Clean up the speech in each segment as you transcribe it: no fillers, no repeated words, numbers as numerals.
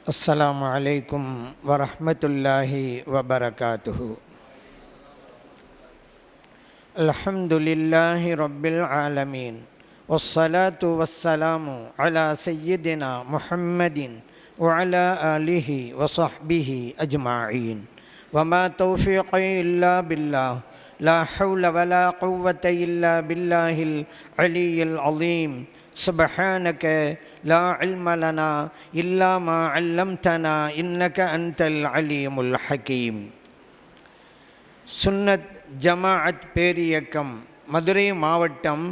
السلام عليكم ورحمة الله وبركاته. الحمد لله رب العالمين والصلاة والسلام على سيدنا محمد وعلى آله وصحبه أجمعين وما توفيقي إلا بالله لا حول ولا قوة إلا بالله العلي العظيم سبحانك لا علم لنا إلا ما علمتنا إنك أنت العليم الحكيم. சுன்னத் ஜமாஅத் பேரியக்கம் மதுரை மாவட்டம்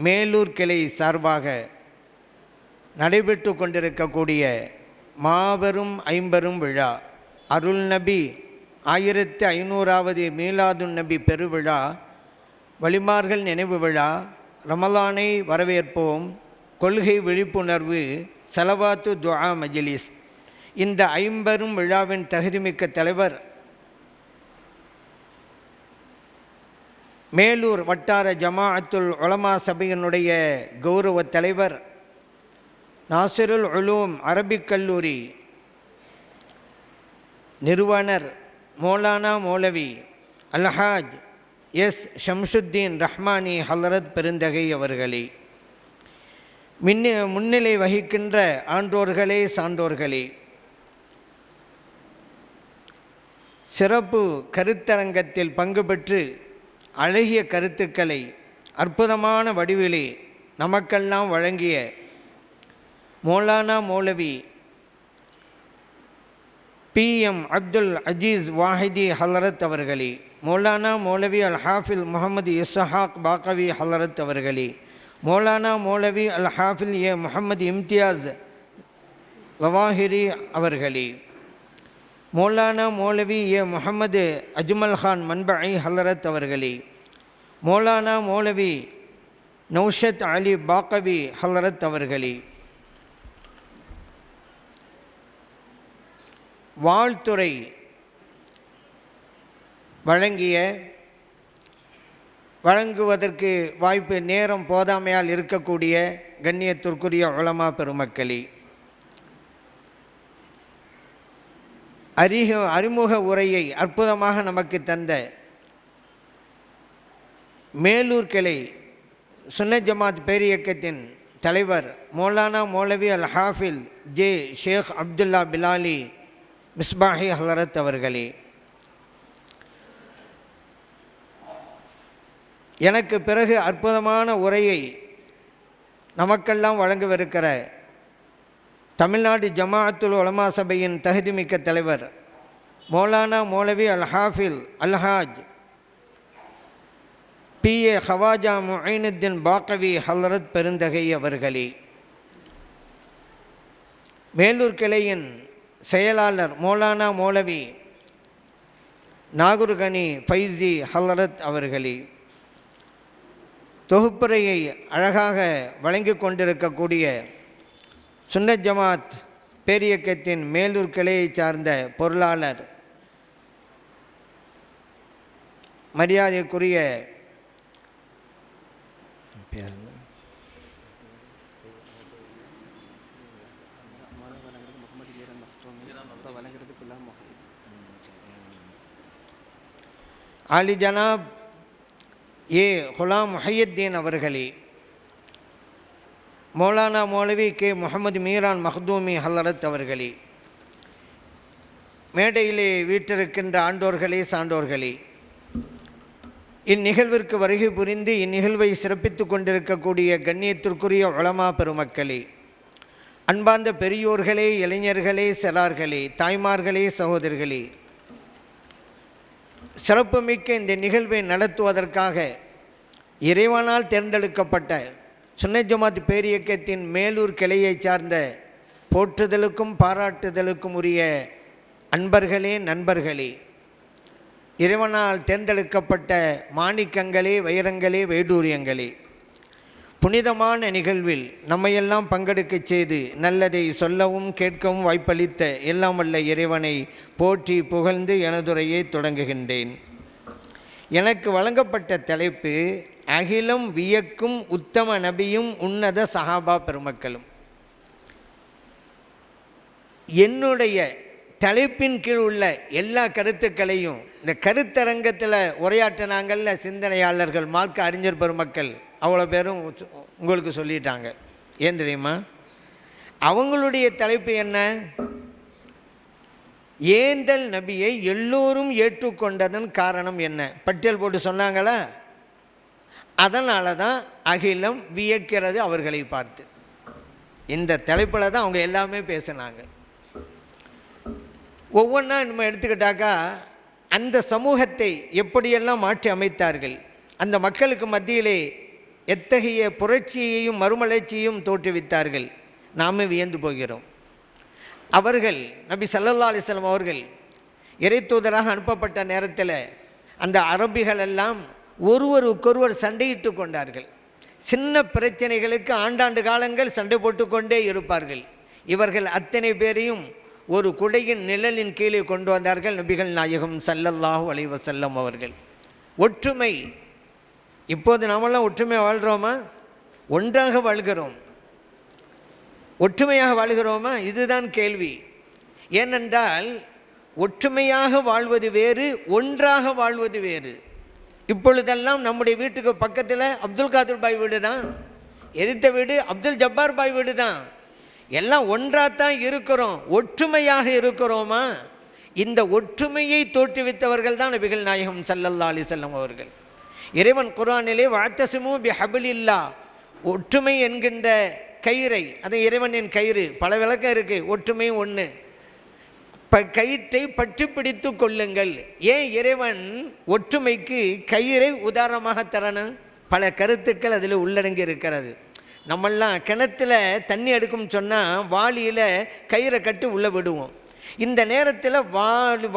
மேலூர் கிளை சார்பாக நடைபெற்று கொண்டிருக்கக்கூடிய மாபெரும் ஐம்பெரும் விழா அருள் நபி 1500வது மீலாதுன் நபி பெருவிழா, வலிமார்கள் நினைவு விழா, ரமலானை வரவேற்போம், கொள்கை விழிப்புணர்வு, சலவாத்து துஆ மஜ்லிஸ். இந்த ஐம்பெரும் விழாவின் தகுதிமிக்க தலைவர் மேலூர் வட்டார ஜமாஅத்துல் உலமா சபையினுடைய கௌரவ தலைவர் நாசிருல் உலூம் அரபிக் கல்லூரி நிறுவனர் மௌலானா மௌலவி அல்ஹாஜ் எஸ் ஷம்சுத்தீன் ரஹ்மானி ஹலரத் பெருந்தகை அவர்களே, முன்னிலை வகிக்கின்ற ஆன்றோர்களே, சான்றோர்களே, சிறப்பு கருத்தரங்கத்தில் பங்கு பெற்று அழகிய கருத்துக்களை அற்புதமான வடிவிலே நமக்கெல்லாம் வழங்கிய மௌலானா மௌலவி PM அப்துல் அஜீஸ் வாஹிதி ஹலரத் அவர்களே, மௌலானா மௌலவி அல் ஹாஃபில் முகமது இஸ்ஹாக் பாக்கவி ஹலரத் அவர்களே, மௌலானா மௌலவி அல் ஹாஃபில் முகமது இம்தியாஸ் லவாஹிரி அவர்களே, மௌலானா மௌலவி முகமது அஜ்மல் கான் மன்பை ஹலரத் அவர்களே, மௌலானா மௌலவி நௌஷத் அலி பாக்கவி ஹலரத் அவர்களே, வாழ்த்துறை வழங்குவதற்கு வாய்ப்பு நேரம் போதாமையால் இருக்கக்கூடிய கண்ணியத்திற்குரிய உலமா பெருமக்களே, அறிமுக உரையை அற்புதமாக நமக்கு தந்த மேலூர் கிளை சுன்னத் ஜமாத் பேரியக்கத்தின் தலைவர் மௌலானா மௌலவி அல் ஹாஃபில் ஜே ஷேக் அப்துல்லா பிலாலி மிஸ்பாஹி ஹலரத் அவர்களே, எனக்கு பிறகு அற்புதமான உரையை நமக்கெல்லாம் வழங்கவிருக்கிற தமிழ்நாடு ஜமாஅத்துல் உலமா சபையின் தகுதிமிக்க தலைவர் மௌலானா மௌலவி அல் ஹாஃபில் அல்ஹாஜ் PA ஹவாஜா முஈனுத்தீன் பாக்கவி ஹலரத் பெருந்தகை அவர்களே, மேலூர் கிளையின் செயலாளர் மௌலானா மௌலவி நாகூர்கனி ஃபைசி ஹலரத் அவர்களே, தொகுப்புரையை அழகாக வழங்கி கொண்டிருக்கக்கூடிய சுன்னத் ஜமாத் பேரியக்கத்தின் மேலூர் கிளையை சார்ந்த பொருளாளர் மரியாதைக்குரிய ஆலி ஜனாப் குலாம் முஹையத்தீன் அவர்களே, மௌலானா மௌலவி முகமது மீரான் மஹ்தூமி ஹலரத் அவர்களே, மேடையிலே வீற்றிருக்கின்ற ஆண்டோர்களே, சான்றோர்களே, இந்நிகழ்விற்கு வருகை புரிந்து இந்நிகழ்வை சிறப்பித்து கொண்டிருக்கக்கூடிய கண்ணியத்திற்குரிய உலமா பெருமக்களே, அன்பார்ந்த பெரியோர்களே, இளைஞர்களே, சிறார்களே, தாய்மார்களே, சகோதரர்களே, சிறப்புமிக்க இந்த நிகழ்வை நடத்துவதற்காக இறைவனால் தேர்ந்தெடுக்கப்பட்ட சுன்னத் ஜமாத் பேரியக்கத்தின் மேலூர் கிளையை சார்ந்த போற்றுதலுக்கும் பாராட்டுதலுக்கும் உரிய அன்பர்களே, நண்பர்களே, இறைவனால் தேர்ந்தெடுக்கப்பட்ட மாணிக்கங்களே, வைரங்களே, வைடூரியங்களே, புனிதமான நிகழ்வில் நம்மையெல்லாம் பங்கெடுக்க செய்து நல்லதை சொல்லவும் கேட்கவும் வாய்ப்பளித்த எல்லாம் வல்ல இறைவனை போற்றி புகழ்ந்து எனதுரையை தொடங்குகின்றேன். எனக்கு வழங்கப்பட்ட தலைப்பு அகிலம் வியக்கும் உத்தம நபியும் உன்னத சஹாபா பெருமக்களும். என்னுடைய தலைப்பின் கீழ் உள்ள எல்லா கருத்துக்களையும் இந்த கருத்தரங்கத்தில் உரையாற்றினாங்கள்ல சிந்தனையாளர்கள், மார்க்க அறிஞர் பெருமக்கள் அவ்வளோ பேரும் உங்களுக்கு சொல்லிட்டாங்க. ஏன் தெரியுமா? அவங்களுடைய தலைப்பு என்ன? ஏந்தல் நபியை எல்லோரும் ஏற்றுக்கொண்டதன் காரணம் என்ன? பட்டியல் போட்டு சொன்னாங்களா? அதனால தான் அகிலம் வியக்கிறது அவர்களை பார்த்து. இந்த தலைப்பில் தான் அவங்க எல்லாமே பேசினாங்க. ஒவ்வொன்றா நம்ம எடுத்துக்கிட்டாக்கா அந்த சமூகத்தை எப்படியெல்லாம் மாற்றி அமைத்தார்கள், அந்த மக்களுக்கு மத்தியிலே எத்தகைய புரட்சியையும் மறுமலர்ச்சியையும் தோற்றுவித்தார்கள், நாமே வியந்து போகிறோம். அவர்கள் நபி ஸல்லல்லாஹு அலைஹி வஸல்லம் அவர்கள் இறைத்தூதராக அனுப்பப்பட்ட நேரத்தில் அந்த அரபிகள் எல்லாம் ஒருவருக்கொருவர் சண்டையிட்டு கொண்டார்கள். சின்ன பிரச்சனைகளுக்கு ஆண்டாண்டு காலங்கள் சண்டை போட்டுக்கொண்டே இருப்பார்கள். இவர்கள் அத்தனை பேரையும் ஒரு குடையின் நிழலின் கீழே கொண்டு வந்தார்கள் நபிகள் நாயகம் ஸல்லல்லாஹு அலைஹி வஸல்லம் அவர்கள். ஒற்றுமை. இப்போது நாமெல்லாம் ஒற்றுமை வாழ்கிறோமா? ஒன்றாக வாழ்கிறோம். ஒற்றுமையாக வாழ்கிறோமா? இதுதான் கேள்வி. ஏனென்றால் ஒற்றுமையாக வாழ்வது வேறு, ஒன்றாக வாழ்வது வேறு. இப்பொழுதெல்லாம் நம்முடைய வீட்டுக்கு பக்கத்தில் அப்துல் காதர் பாய் வீடு தான், எதிர்த்த வீடு அப்துல் ஜப்பார் பாய் வீடு தான். எல்லாம் ஒன்றாகத்தான் இருக்கிறோம். ஒற்றுமையாக இருக்கிறோமா? இந்த ஒற்றுமையை தோற்றுவித்தவர்கள் தான் நபிகள் நாயகம் ஸல்லல்லாஹு அலைஹி வஸல்லம் அவர்கள். இறைவன் குர்ஆனிலே வஅத்தஸிமு பிஹப்லில்லாஹ், ஒற்றுமை என்கின்ற கயிறை, அது இறைவனின் கயிறு, பல விளக்கம் இருக்குது, ஒற்றுமையும் ஒன்று. கயிற்றை பற்றி பிடித்து கொள்ளுங்கள். ஏன் இறைவன் ஒற்றுமைக்கு கயிறை உதாரணமாக தரணும்? பல கருத்துக்கள் அதில் உள்ளடங்கி இருக்கிறது. நம்மெல்லாம் கிணத்துல தண்ணி எடுக்கும் சொன்னால் வாளியில் கயிறை கட்டி உள்ளே விடுவோம். இந்த நேரத்தில்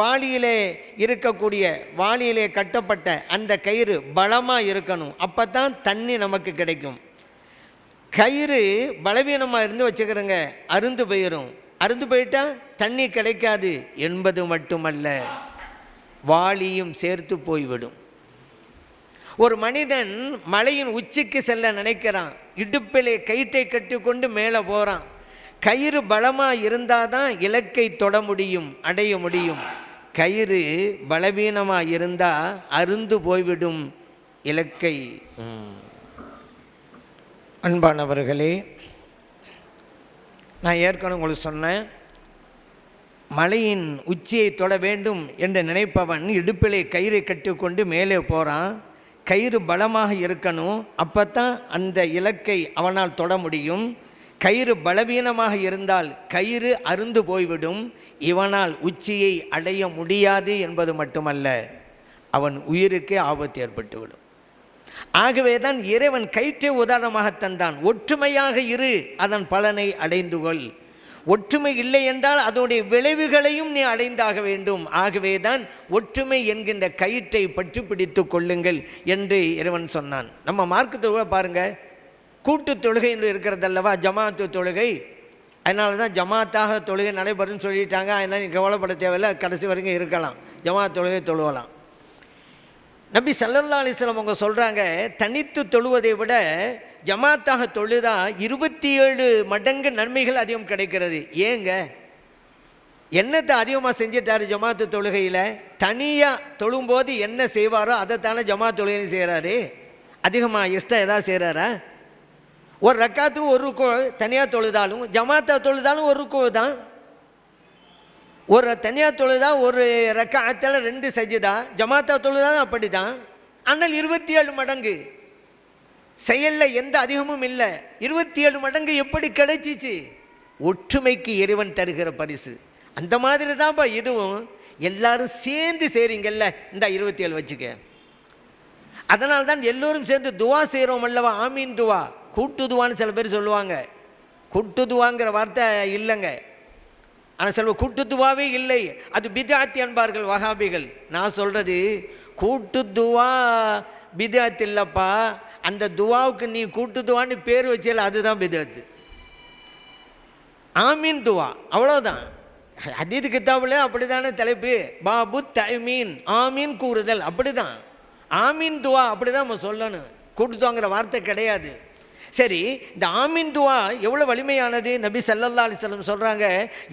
வாளியிலே இருக்கக்கூடிய, வாளியிலே கட்டப்பட்ட அந்த கயிறு பலமாக இருக்கணும், அப்போ தான் தண்ணி நமக்கு கிடைக்கும். கயிறு பலவீனமாக இருந்து வச்சுக்கிறோங்க, அருந்து போயிடும். அருந்து போயிட்டா தண்ணி கிடைக்காது என்பது மட்டுமல்ல, வாளியும் சேர்த்து போய்விடும். ஒரு மனிதன் மலையின் உச்சிக்கு செல்ல நினைக்கிறான், இடுப்பிலே கயிற்றை கட்டி கொண்டு மேலே போகிறான். கயிறு பலமாக இருந்தால் தான் இலக்கை தொட முடியும், அடைய முடியும். கயிறு பலவீனமாக இருந்தால் அருந்து போய்விடும் இலக்கை. அன்பானவர்களே, நான் ஏற்கனவே உங்களுக்கு சொன்னேன், மலையின் உச்சியை தொட வேண்டும் என்று நினைப்பவன் இடுப்பிலே கயிறை கட்டி கொண்டு மேலே போகிறான். கயிறு பலமாக இருக்கணும், அப்போ தான் அந்த இலக்கை அவனால் தொட முடியும். கயிறு பலவீனமாக இருந்தால் கயிறு அருந்து போய்விடும், இவனால் உச்சியை அடைய முடியாது என்பது மட்டுமல்ல, அவன் உயிருக்கே ஆபத்து ஏற்பட்டுவிடும். ஆகவே தான் இறைவன் கயிற்றை உதாரணமாக தந்தான். ஒற்றுமையாக இரு, அதன் பலனை அடைந்து கொள். ஒற்றுமை இல்லை என்றால் அதனுடைய விளைவுகளையும் நீ அடைந்தாக வேண்டும். ஆகவே தான் ஒற்றுமை என்கின்ற கயிற்றை பற்றி பிடித்து கொள்ளுங்கள் என்று இறைவன் சொன்னான். நம்ம மார்க்கத்தை கூட பாருங்கள், கூட்டு தொழுகை என்று இருக்கிறதல்லவா ஜமாத்து தொழுகை. அதனால தான் ஜமாத்தாக தொழுகை நடைபெறும்னு சொல்லிட்டாங்க. அதனால் நீ கவலைப்பட தேவையில்லை, கடைசி வரைக்கும் இருக்கலாம், ஜமாத் தொழுகை தொழுவலாம். நபி ஸல்லல்லாஹு அலைஹி வஸல்லம் அவங்க சொல்கிறாங்க, தனித்து தொழுவதை விட ஜமாத்தாக தொழுதா 27 மடங்கு நன்மைகள் அதிகம் கிடைக்கிறது. ஏங்க, என்னத்தை அதிகமாக செஞ்சிட்டாரு ஜமாத்து தொழுகையில்? தனியாக தொழும்போது என்ன செய்வாரோ அதைத்தானே ஜமாத் தொழுகையும் செய்கிறாரு. அதிகமாக எக்ஸ்ட்ரா எதாவது செய்கிறாரா? ஒரு ரக்காத்துக்கு ஒரு ருக்கோ தனியாக தொழுதாலும், ஜமாத்தா தொழுதாலும் ஒரு ருக்கோ தான். ஒரு தனியாக தொழுதா ஒரு ரக்காத்தில் 2 சஜிதா, ஜமாத்தா தொழுதாலும் அப்படி தான். ஆனால் 27 மடங்கு செயலில் எந்த அதிகமும் இல்லை. 27 மடங்கு எப்படி கிடைச்சிச்சு? ஒற்றுமைக்கு இறைவன் தருகிற பரிசு. அந்த மாதிரி தான்ப்பா இதுவும். எல்லாரும் சேர்ந்து செய்கிறீங்கல்ல, இந்த 27 வச்சுக்க. அதனால தான் எல்லோரும் சேர்ந்து துவா செய்கிறோம் அல்லவா, ஆமீன் துவா. கூட்டு துவான்னு சில பேர் சொல்லுவாங்க. கூட்டு துவாங்கிற வார்த்தை இல்லைங்க. ஆனால் சில கூட்டு துவாவே இல்லை, அது பித்அத் என்பார்கள் வஹாபிகள். நான் சொல்கிறது கூட்டு துவா பித்அத் இல்லைப்பா. அந்த துவாவுக்கு நீ கூட்டு துவான்னு பேர் வச்சல, அதுதான் பித்அத். ஆமீன் துவா அவ்வளோதான். ஹதீஸ் கிதாபில் அப்படி தானே தலைப்பு, பாபு தய்மீன், ஆமீன் கூறுதல். அப்படி தான் ஆமீன் துவா, அப்படி தான் நம்ம சொல்லணும். கூட்டு துவாங்கிற வார்த்தை கிடையாது. சரி, இந்த ஆமீன் துவா எவ்வளோ வலிமையானது. நபி ஸல்லல்லாஹு அலைஹி வஸல்லம் சொல்கிறாங்க,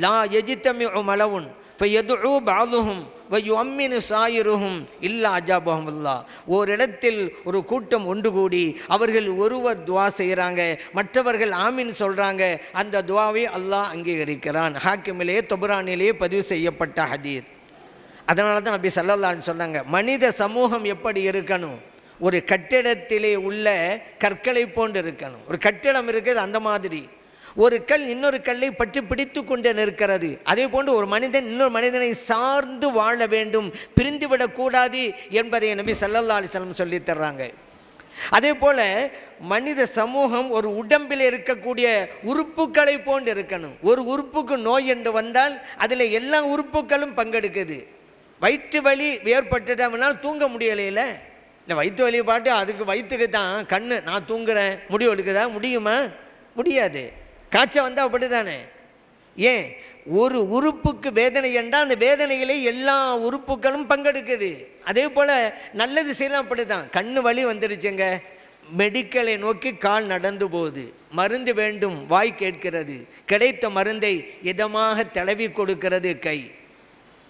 லா யஜ்தமிஉ மலவுன் ஃபயதுஉ பஅதுஹும் வயுஅம்மினு சாயிருஹும் இல்லா அஜாபஹுமுல்லாஹ். ஓரிடத்தில் ஒரு கூட்டம் ஒன்று கூடி அவர்கள் ஒருவர் துவா செய்கிறாங்க, மற்றவர்கள் ஆமீன் சொல்கிறாங்க, அந்த துவாவை அல்லாஹ் அங்கீகரிக்கிறான். ஹாக்கிமிலே தொபரானிலே பதிவு செய்யப்பட்ட ஹதீஸ். அதனால தான் நபி ஸல்லல்லாஹு அலைஹி சொன்னாங்க, மனித சமூகம் எப்படி இருக்கணும், ஒரு கட்டிடத்திலே உள்ள கற்களை போன்று இருக்கணும். ஒரு கட்டிடம் இருக்குது, அந்த மாதிரி ஒரு கல் இன்னொரு கல்லை பற்றி பிடித்து கொண்டு நிற்கிறது. அதே போன்று ஒரு மனிதன் இன்னொரு மனிதனை சார்ந்து வாழ வேண்டும், பிரிந்துவிடக்கூடாது என்பதை நபி ஸல்லல்லாஹு அலைஹி வஸல்லம் சொல்லி தர்றாங்க. அதே போல் மனித சமூகம் ஒரு உடம்பில் இருக்கக்கூடிய உறுப்புகளை போன்று இருக்கணும். ஒரு உறுப்புக்கு நோய் என்று வந்தால் அதில் எல்லா உறுப்புகளும் பங்கெடுக்குது. வயிற்று வலி ஏற்பட்டுட்டோம்னால் தூங்க முடியலையில, இல்லை வயிற்று வலி பாட்டு அதுக்கு வயிற்றுக்கு தான் கண்ணு, நான் தூங்குறேன் முடிவு எடுக்குதா? முடியுமா? முடியாது. காய்ச்சல் வந்தால் அப்படி தானே. ஏன்? ஒரு உறுப்புக்கு வேதனை என்றால் அந்த வேதனைகளை எல்லா உறுப்புகளும் பங்கெடுக்குது. அதே போல் நல்லது செய்யலாம், அப்படி தான். கண்ணு வலி வந்துருச்சுங்க, மெடிக்கலை நோக்கி கால் நடந்து போகுது, மருந்து வேண்டும், வாய் கேட்கிறது, கிடைத்த மருந்தை இதமாக தடவி கொடுக்கிறது கை.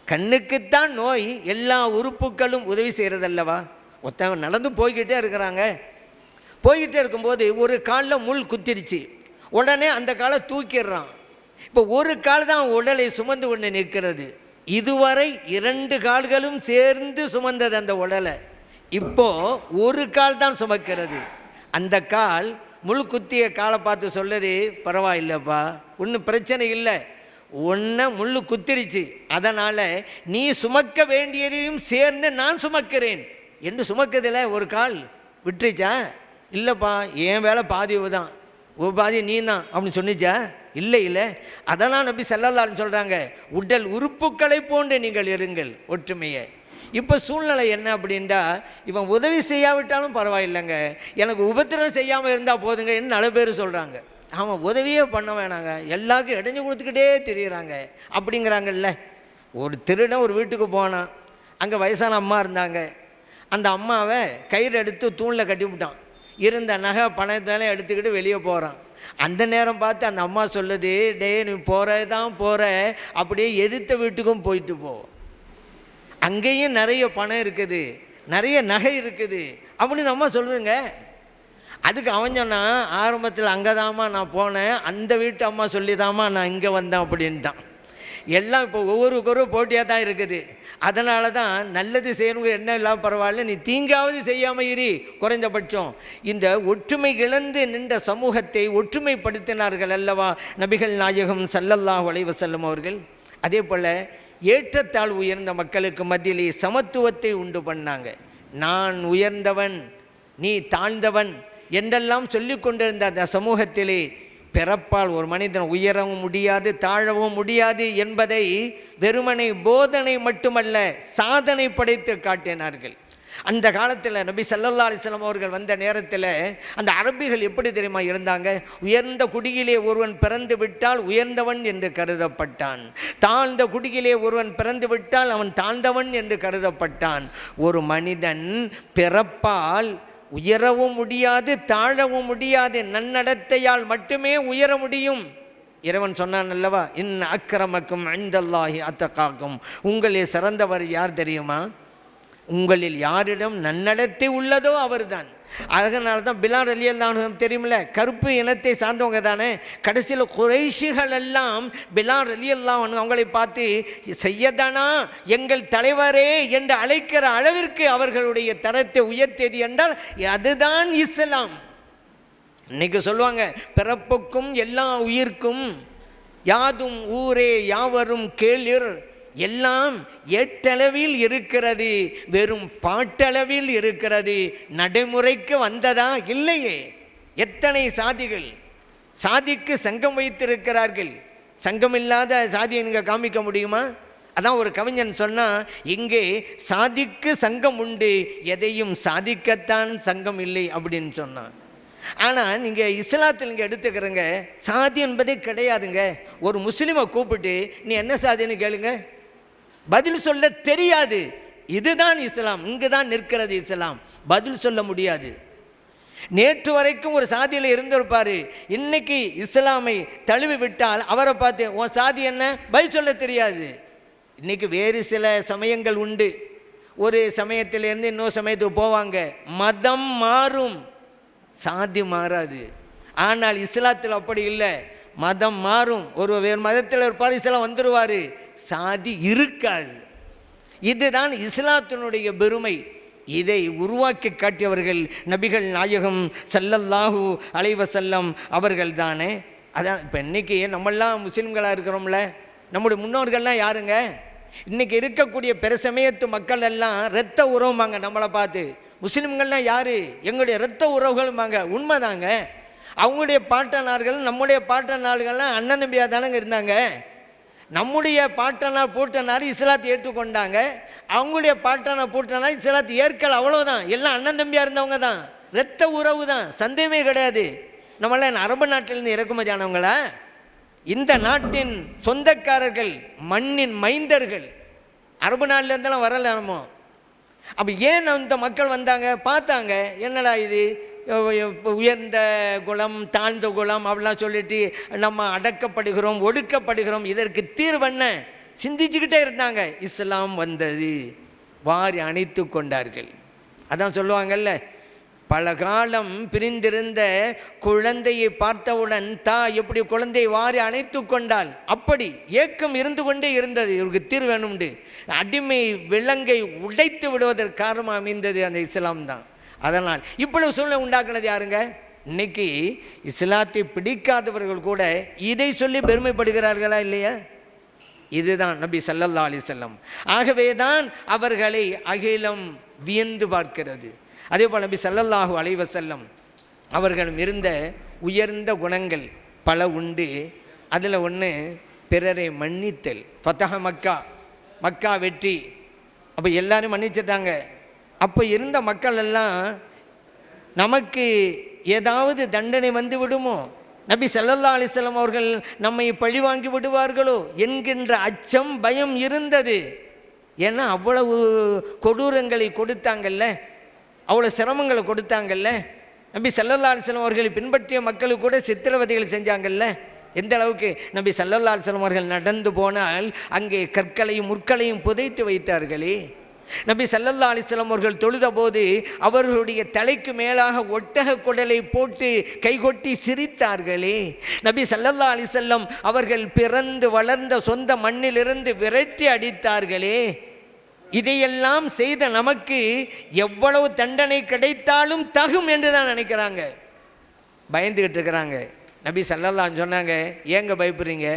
கண்ணுக்குத்தான் நோய், எல்லா உறுப்புகளும் உதவி செய்கிறதல்லவா. ஒருத்தவங்க நடந்து போய்கிட்டே இருக்கிறாங்க, போய்கிட்டே இருக்கும்போது ஒரு காலில் முள் குத்திருச்சு, உடனே அந்த காலை தூக்கிடுறான். இப்போ ஒரு கால் தான் உடலை சுமந்து கொண்டு நிற்கிறது. இதுவரை 2 கால்களும் சேர்ந்து சுமந்தது அந்த உடலை, இப்போ ஒரு கால் தான் சுமக்கிறது. அந்த கால் முள் குத்திய காலை பார்த்து சொல்லுது, பரவாயில்லப்பா, ஒன்றும் பிரச்சனை இல்லை, ஒன்றை முள் குத்திருச்சு, அதனால் நீ சுமக்க வேண்டியதையும் சேர்ந்து நான் சுமக்கிறேன் என்று சுமக்குதில்ல. ஒரு கால் விட்டுருச்சா? இல்லைப்பா, என் வேலை பாதி தான், ஒரு பாதி நீ தான் அப்படின்னு சொன்னிச்சா? இல்லை இல்லை. அதெல்லாம் நபி ஸல்லல்லாஹு அலைஹி சொல்கிறாங்க, உடல் உறுப்புகளை போன்று நீங்கள் இருங்கள், ஒற்றுமையை. இப்போ சூழ்நிலை என்ன அப்படின்டா, இவன் உதவி செய்யாவிட்டாலும் பரவாயில்லைங்க, எனக்கு உபத்திரம் செய்யாமல் இருந்தால் போதுங்க என்ன நிறைய பேர் சொல்கிறாங்க. அவன் உதவியே பண்ண வேணாங்க, எல்லாருக்கும் இடைஞ்சு கொடுத்துக்கிட்டே தெரியுறாங்க அப்படிங்கிறாங்கல்ல. ஒரு திருடன் ஒரு வீட்டுக்கு போனான், அங்கே வயசான அம்மா இருந்தாங்க. அந்த அம்மாவை கயிறு எடுத்து தூணில் கட்டி விட்டான், இருந்த நகை பணத்தெல்லாம் எடுத்துக்கிட்டு வெளியே போகிறான். அந்த நேரம் பார்த்து அந்த அம்மா சொல்லுது, டே நீ போகிறது தான் போகிற, அப்படியே எதிர்த்த வீட்டுக்கும் போயிட்டு போ, அங்கேயும் நிறைய பணம் இருக்குது, நிறைய நகை இருக்குது அப்படின்னு அம்மா சொல்லுதுங்க. அதுக்கு அவன் சொன்னான், ஆரம்பத்தில் அங்கே தாம்மா நான் போனேன், அந்த வீட்டு அம்மா சொல்லி தாம்மா நான் இங்கே வந்தேன் அப்படின்ட்டான். எல்லாம் இப்போ ஒவ்வொருக்கொரு போட்டியாக தான் இருக்குது. அதனால தான் நல்லது செய்யணுங்க என்ன இல்லாமல் பரவாயில்ல, நீ தீங்காவது செய்யாமல் இரு. குறைந்தபட்சம் இந்த ஒற்றுமை இழந்து நின்ற சமூகத்தை ஒற்றுமைப்படுத்தினார்கள் அல்லவா நபிகள் நாயகம் ஸல்லல்லாஹு அலைஹி வஸல்லம் அவர்கள். அதே போல் ஏற்றத்தாழ்வு உயர்ந்த மக்களுக்கு மத்தியிலே சமத்துவத்தை உண்டு பண்ணாங்க. நான் உயர்ந்தவன், நீ தாழ்ந்தவன் என்றெல்லாம் சொல்லி கொண்டிருந்த அந்த சமூகத்திலே பிறப்பால் ஒரு மனிதன் உயரவும் முடியாது தாழவும் முடியாது என்பதை வெறுமனை போதனை மட்டுமல்ல சாதனை படைத்து காட்டினார்கள். அந்த காலத்தில் நபி ஸல்லல்லாஹு அலைஹி வஸல்லம் அவர்கள் வந்த நேரத்தில் அந்த அரபிகள் எப்படி தெரியுமா இருந்தாங்க? உயர்ந்த குடியிலே ஒருவன் பிறந்து விட்டால் உயர்ந்தவன் என்று கருதப்பட்டான், தாழ்ந்த குடியிலே ஒருவன் பிறந்து விட்டால் அவன் தாழ்ந்தவன் என்று கருதப்பட்டான். ஒரு மனிதன் பிறப்பால் உயரவும் முடியாது தாழவும் முடியாது, நன்னடத்தையால் மட்டுமே உயர முடியும். இறைவன் சொன்னான் அல்லவா, இன் அக்ரமக்கும் இன்தல்லாஹி அத்தகாக்கும், உங்களில் சிறந்தவர் யார் தெரியுமா? உங்களில் யாரிடம் நன்னடத்தை உள்ளதோ அவர்தான். அதனால தான் பிலால் ரலியல்லாஹு அன்ஹு தெரியுமில்ல, கருப்பு இனத்தை சார்ந்தவங்க தானே. கடைசியில் குறைஷிகள் எல்லாம் பிலால் ரலியல்லாஹு அன்ஹு அவங்களை பார்த்து சையதனா எங்கள் தலைவரே என்று அழைக்கிற அளவிற்கு அவர்களுடைய தரத்தை உயர்த்தியது என்றால் அதுதான் இஸ்லாம். இன்னைக்கு சொல்லுவாங்க, பிறப்புக்கும் எல்லா உயிர்க்கும் யாதும் ஊரே யாவரும் கேளிர், எல்லாம் ஏட்டளவில் இருக்கிறது, வெறும் பாட்டளவில் இருக்கிறது, நடைமுறைக்கு வந்ததா? இல்லையே. எத்தனை சாதிகள் சாதிக்கு சங்கம் வைத்திருக்கிறார்கள், சங்கம் இல்லாத சாதியை நீங்கள் காமிக்க முடியுமா? அதான் ஒரு கவிஞன் சொன்னால், இங்கே சாதிக்கு சங்கம் உண்டு, எதையும் சாதிக்கத்தான் சங்கம் இல்லை அப்படின்னு சொன்னான். ஆனால் நீங்கள் இஸ்லாத்தில் நீங்கள் எடுத்துக்கிறங்க, சாதி என்பதே கிடையாதுங்க. ஒரு முஸ்லீமை கூப்பிட்டு நீ என்ன சாதின்னு கேளுங்க, பதில் சொல்ல தெரியாது. இதுதான் இஸ்லாம், இங்கு தான் நிற்கிறது இஸ்லாம், பதில் சொல்ல முடியாது. நேற்று வரைக்கும் ஒரு சாதியில் இருந்திருப்பார். இன்னைக்கு இஸ்லாமை தழுவி விட்டால் அவரை பார்த்து உன் சாதி என்ன பதில் சொல்ல தெரியாது. இன்னைக்கு வேறு சில சமயங்கள் உண்டு, ஒரு சமயத்திலேருந்து இன்னொரு சமயத்துக்கு போவாங்க, மதம் மாறும், சாதி மாறாது. ஆனால் இஸ்லாத்தில் அப்படி இல்லை, மதம் மாறும். ஒரு வேறு மதத்தில் இருப்பார், இஸ்லாம் வந்துடுவார், சாதி இருக்காது. இதுதான் இஸ்லாத்தினுடைய பெருமை. இதை உருவாக்கி காட்டியவர்கள் நபிகள் நாயகம் ஸல்லல்லாஹு அலைஹி வஸல்லம் அவர்கள் தானே. அதான் இப்போ இன்றைக்கி நம்மெல்லாம் முஸ்லீம்களாக இருக்கிறோம்ல, நம்முடைய முன்னோர்கள்லாம் யாருங்க? இன்றைக்கி இருக்கக்கூடிய பிற சமயத்து மக்கள் எல்லாம் இரத்த உறவுமாங்க. நம்மளை பார்த்து முஸ்லீம்கள்லாம் யார்? எங்களுடைய இரத்த உறவுகள்மாங்க. உண்மைதாங்க. அவங்களுடைய பாட்டனார்கள் நம்முடைய பாட்டனார்கள்லாம் அண்ணன் தம்பியாக தானங்க இருந்தாங்க. நம்முடைய பாட்டனார் பூட்டனார் இஸ்லாத்தை ஏற்றுக்கொண்டாங்க, அவங்களுடைய பாட்டனார் பூட்டனார் இஸ்லாத்தை ஏற்கல, அவ்வளோதான். எல்லாம் அண்ணன் தம்பியாக இருந்தவங்க தான், இரத்த உறவு தான், சந்தேகமே கிடையாது. நம்மளாம் அரபு நாட்டிலேருந்து இறக்குமதி ஆனவங்களா? இந்த நாட்டின் சொந்தக்காரர்கள், மண்ணின் மைந்தர்கள், அரபு நாட்டிலேருந்தெல்லாம் வரல நம்ம. அப்போ ஏன் அந்த மக்கள் வந்தாங்க? பார்த்தாங்க, என்னடா இது உயர்ந்த குலம் தாழ்ந்த குலம் அப்படிலாம் சொல்லிட்டு நம்ம அடக்கப்படுகிறோம், ஒடுக்கப்படுகிறோம், இதற்கு தீர்வென்ன சிந்திச்சுக்கிட்டே இருந்தாங்க. இஸ்லாம் வந்தது, வாரி அணைத்து கொண்டார்கள். அதான் சொல்லுவாங்கல்ல, பல காலம் பிரிந்திருந்த குழந்தையை பார்த்தவுடன் எப்படி குழந்தையை வாரி அணைத்து கொண்டால் அப்படி ஏக்கம் இருந்து கொண்டே இருந்தது. இவருக்கு தீர்வு வேணும்ண்டு அடிமை விலங்கை உடைத்து விடுவதற்கு காரணமாக அமைந்தது அந்த இஸ்லாம் தான். அதனால் இவ்வளவு சூழ்நிலை உண்டாக்குனது யாருங்க? இன்னைக்கு இஸ்லாத்தை பிடிக்காதவர்கள் கூட இதை சொல்லி பெருமைப்படுகிறார்களா இல்லையா? இதுதான் நபி ஸல்லல்லாஹு அலைஹி வஸல்லம். ஆகவே தான் அவர்களை அகிலம் வியந்து பார்க்கிறது. அதே போல் நபி ஸல்லல்லாஹு அலைஹி வஸல்லம் அவர்களும் இருந்த உயர்ந்த குணங்கள் பல உண்டு. அதில் ஒன்று பிறரை மன்னித்தல். ஃபதஹ மக்கா, மக்கா வெற்றி. அப்போ எல்லாரும் மன்னிச்சிட்டாங்க. அப்போ இருந்த மக்கள் எல்லாம் நமக்கு ஏதாவது தண்டனை வந்து விடுமோ, நபி ஸல்லல்லாஹு அலைஹி வஸல்லம் அவர்கள் நம்மை பழி வாங்கி விடுவார்களோ என்கின்ற அச்சம் பயம் இருந்தது. ஏன்னா அவ்வளவு கொடூரங்களை கொடுத்தாங்கல்ல, அவ்வளோ சிரமங்களை கொடுத்தாங்கல்ல. நபி ஸல்லல்லாஹு அலைஹி வஸல்லம் அவர்களை பின்பற்றிய மக்களுக்கு கூட சித்திரவதைகள் செஞ்சாங்கல்ல. எந்த அளவுக்கு நபி ஸல்லல்லாஹு அலைஹி வஸல்லம் அவர்கள் நடந்து போனால் அங்கே கற்களையும் முற்களையும் புதைத்து வைத்தார்களே. நபி ஸல்லல்லாஹு அலைஹி வஸல்லம் அவர்கள் தொழுத போது அவர்களுடைய தலைக்கு மேலாக ஒட்டக குடலை போட்டு கைகொட்டி சிரித்தார்களே. நபி ஸல்லல்லாஹு அலைஹி வஸல்லம் அவர்கள் பிறந்து வளர்ந்த சொந்த மண்ணிலிருந்து விரட்டி அடித்தார்களே. இதையெல்லாம் செய்த நமக்கு எவ்வளவு தண்டனை கிடைத்தாலும் தகும் என்று தான் நினைக்கிறாங்க, பயந்துகிட்டு இருக்கிறாங்க. நபி ஸல்லல்லாஹு அலைஹி சொன்னாங்க, ஏங்க பயப்படுறீங்க?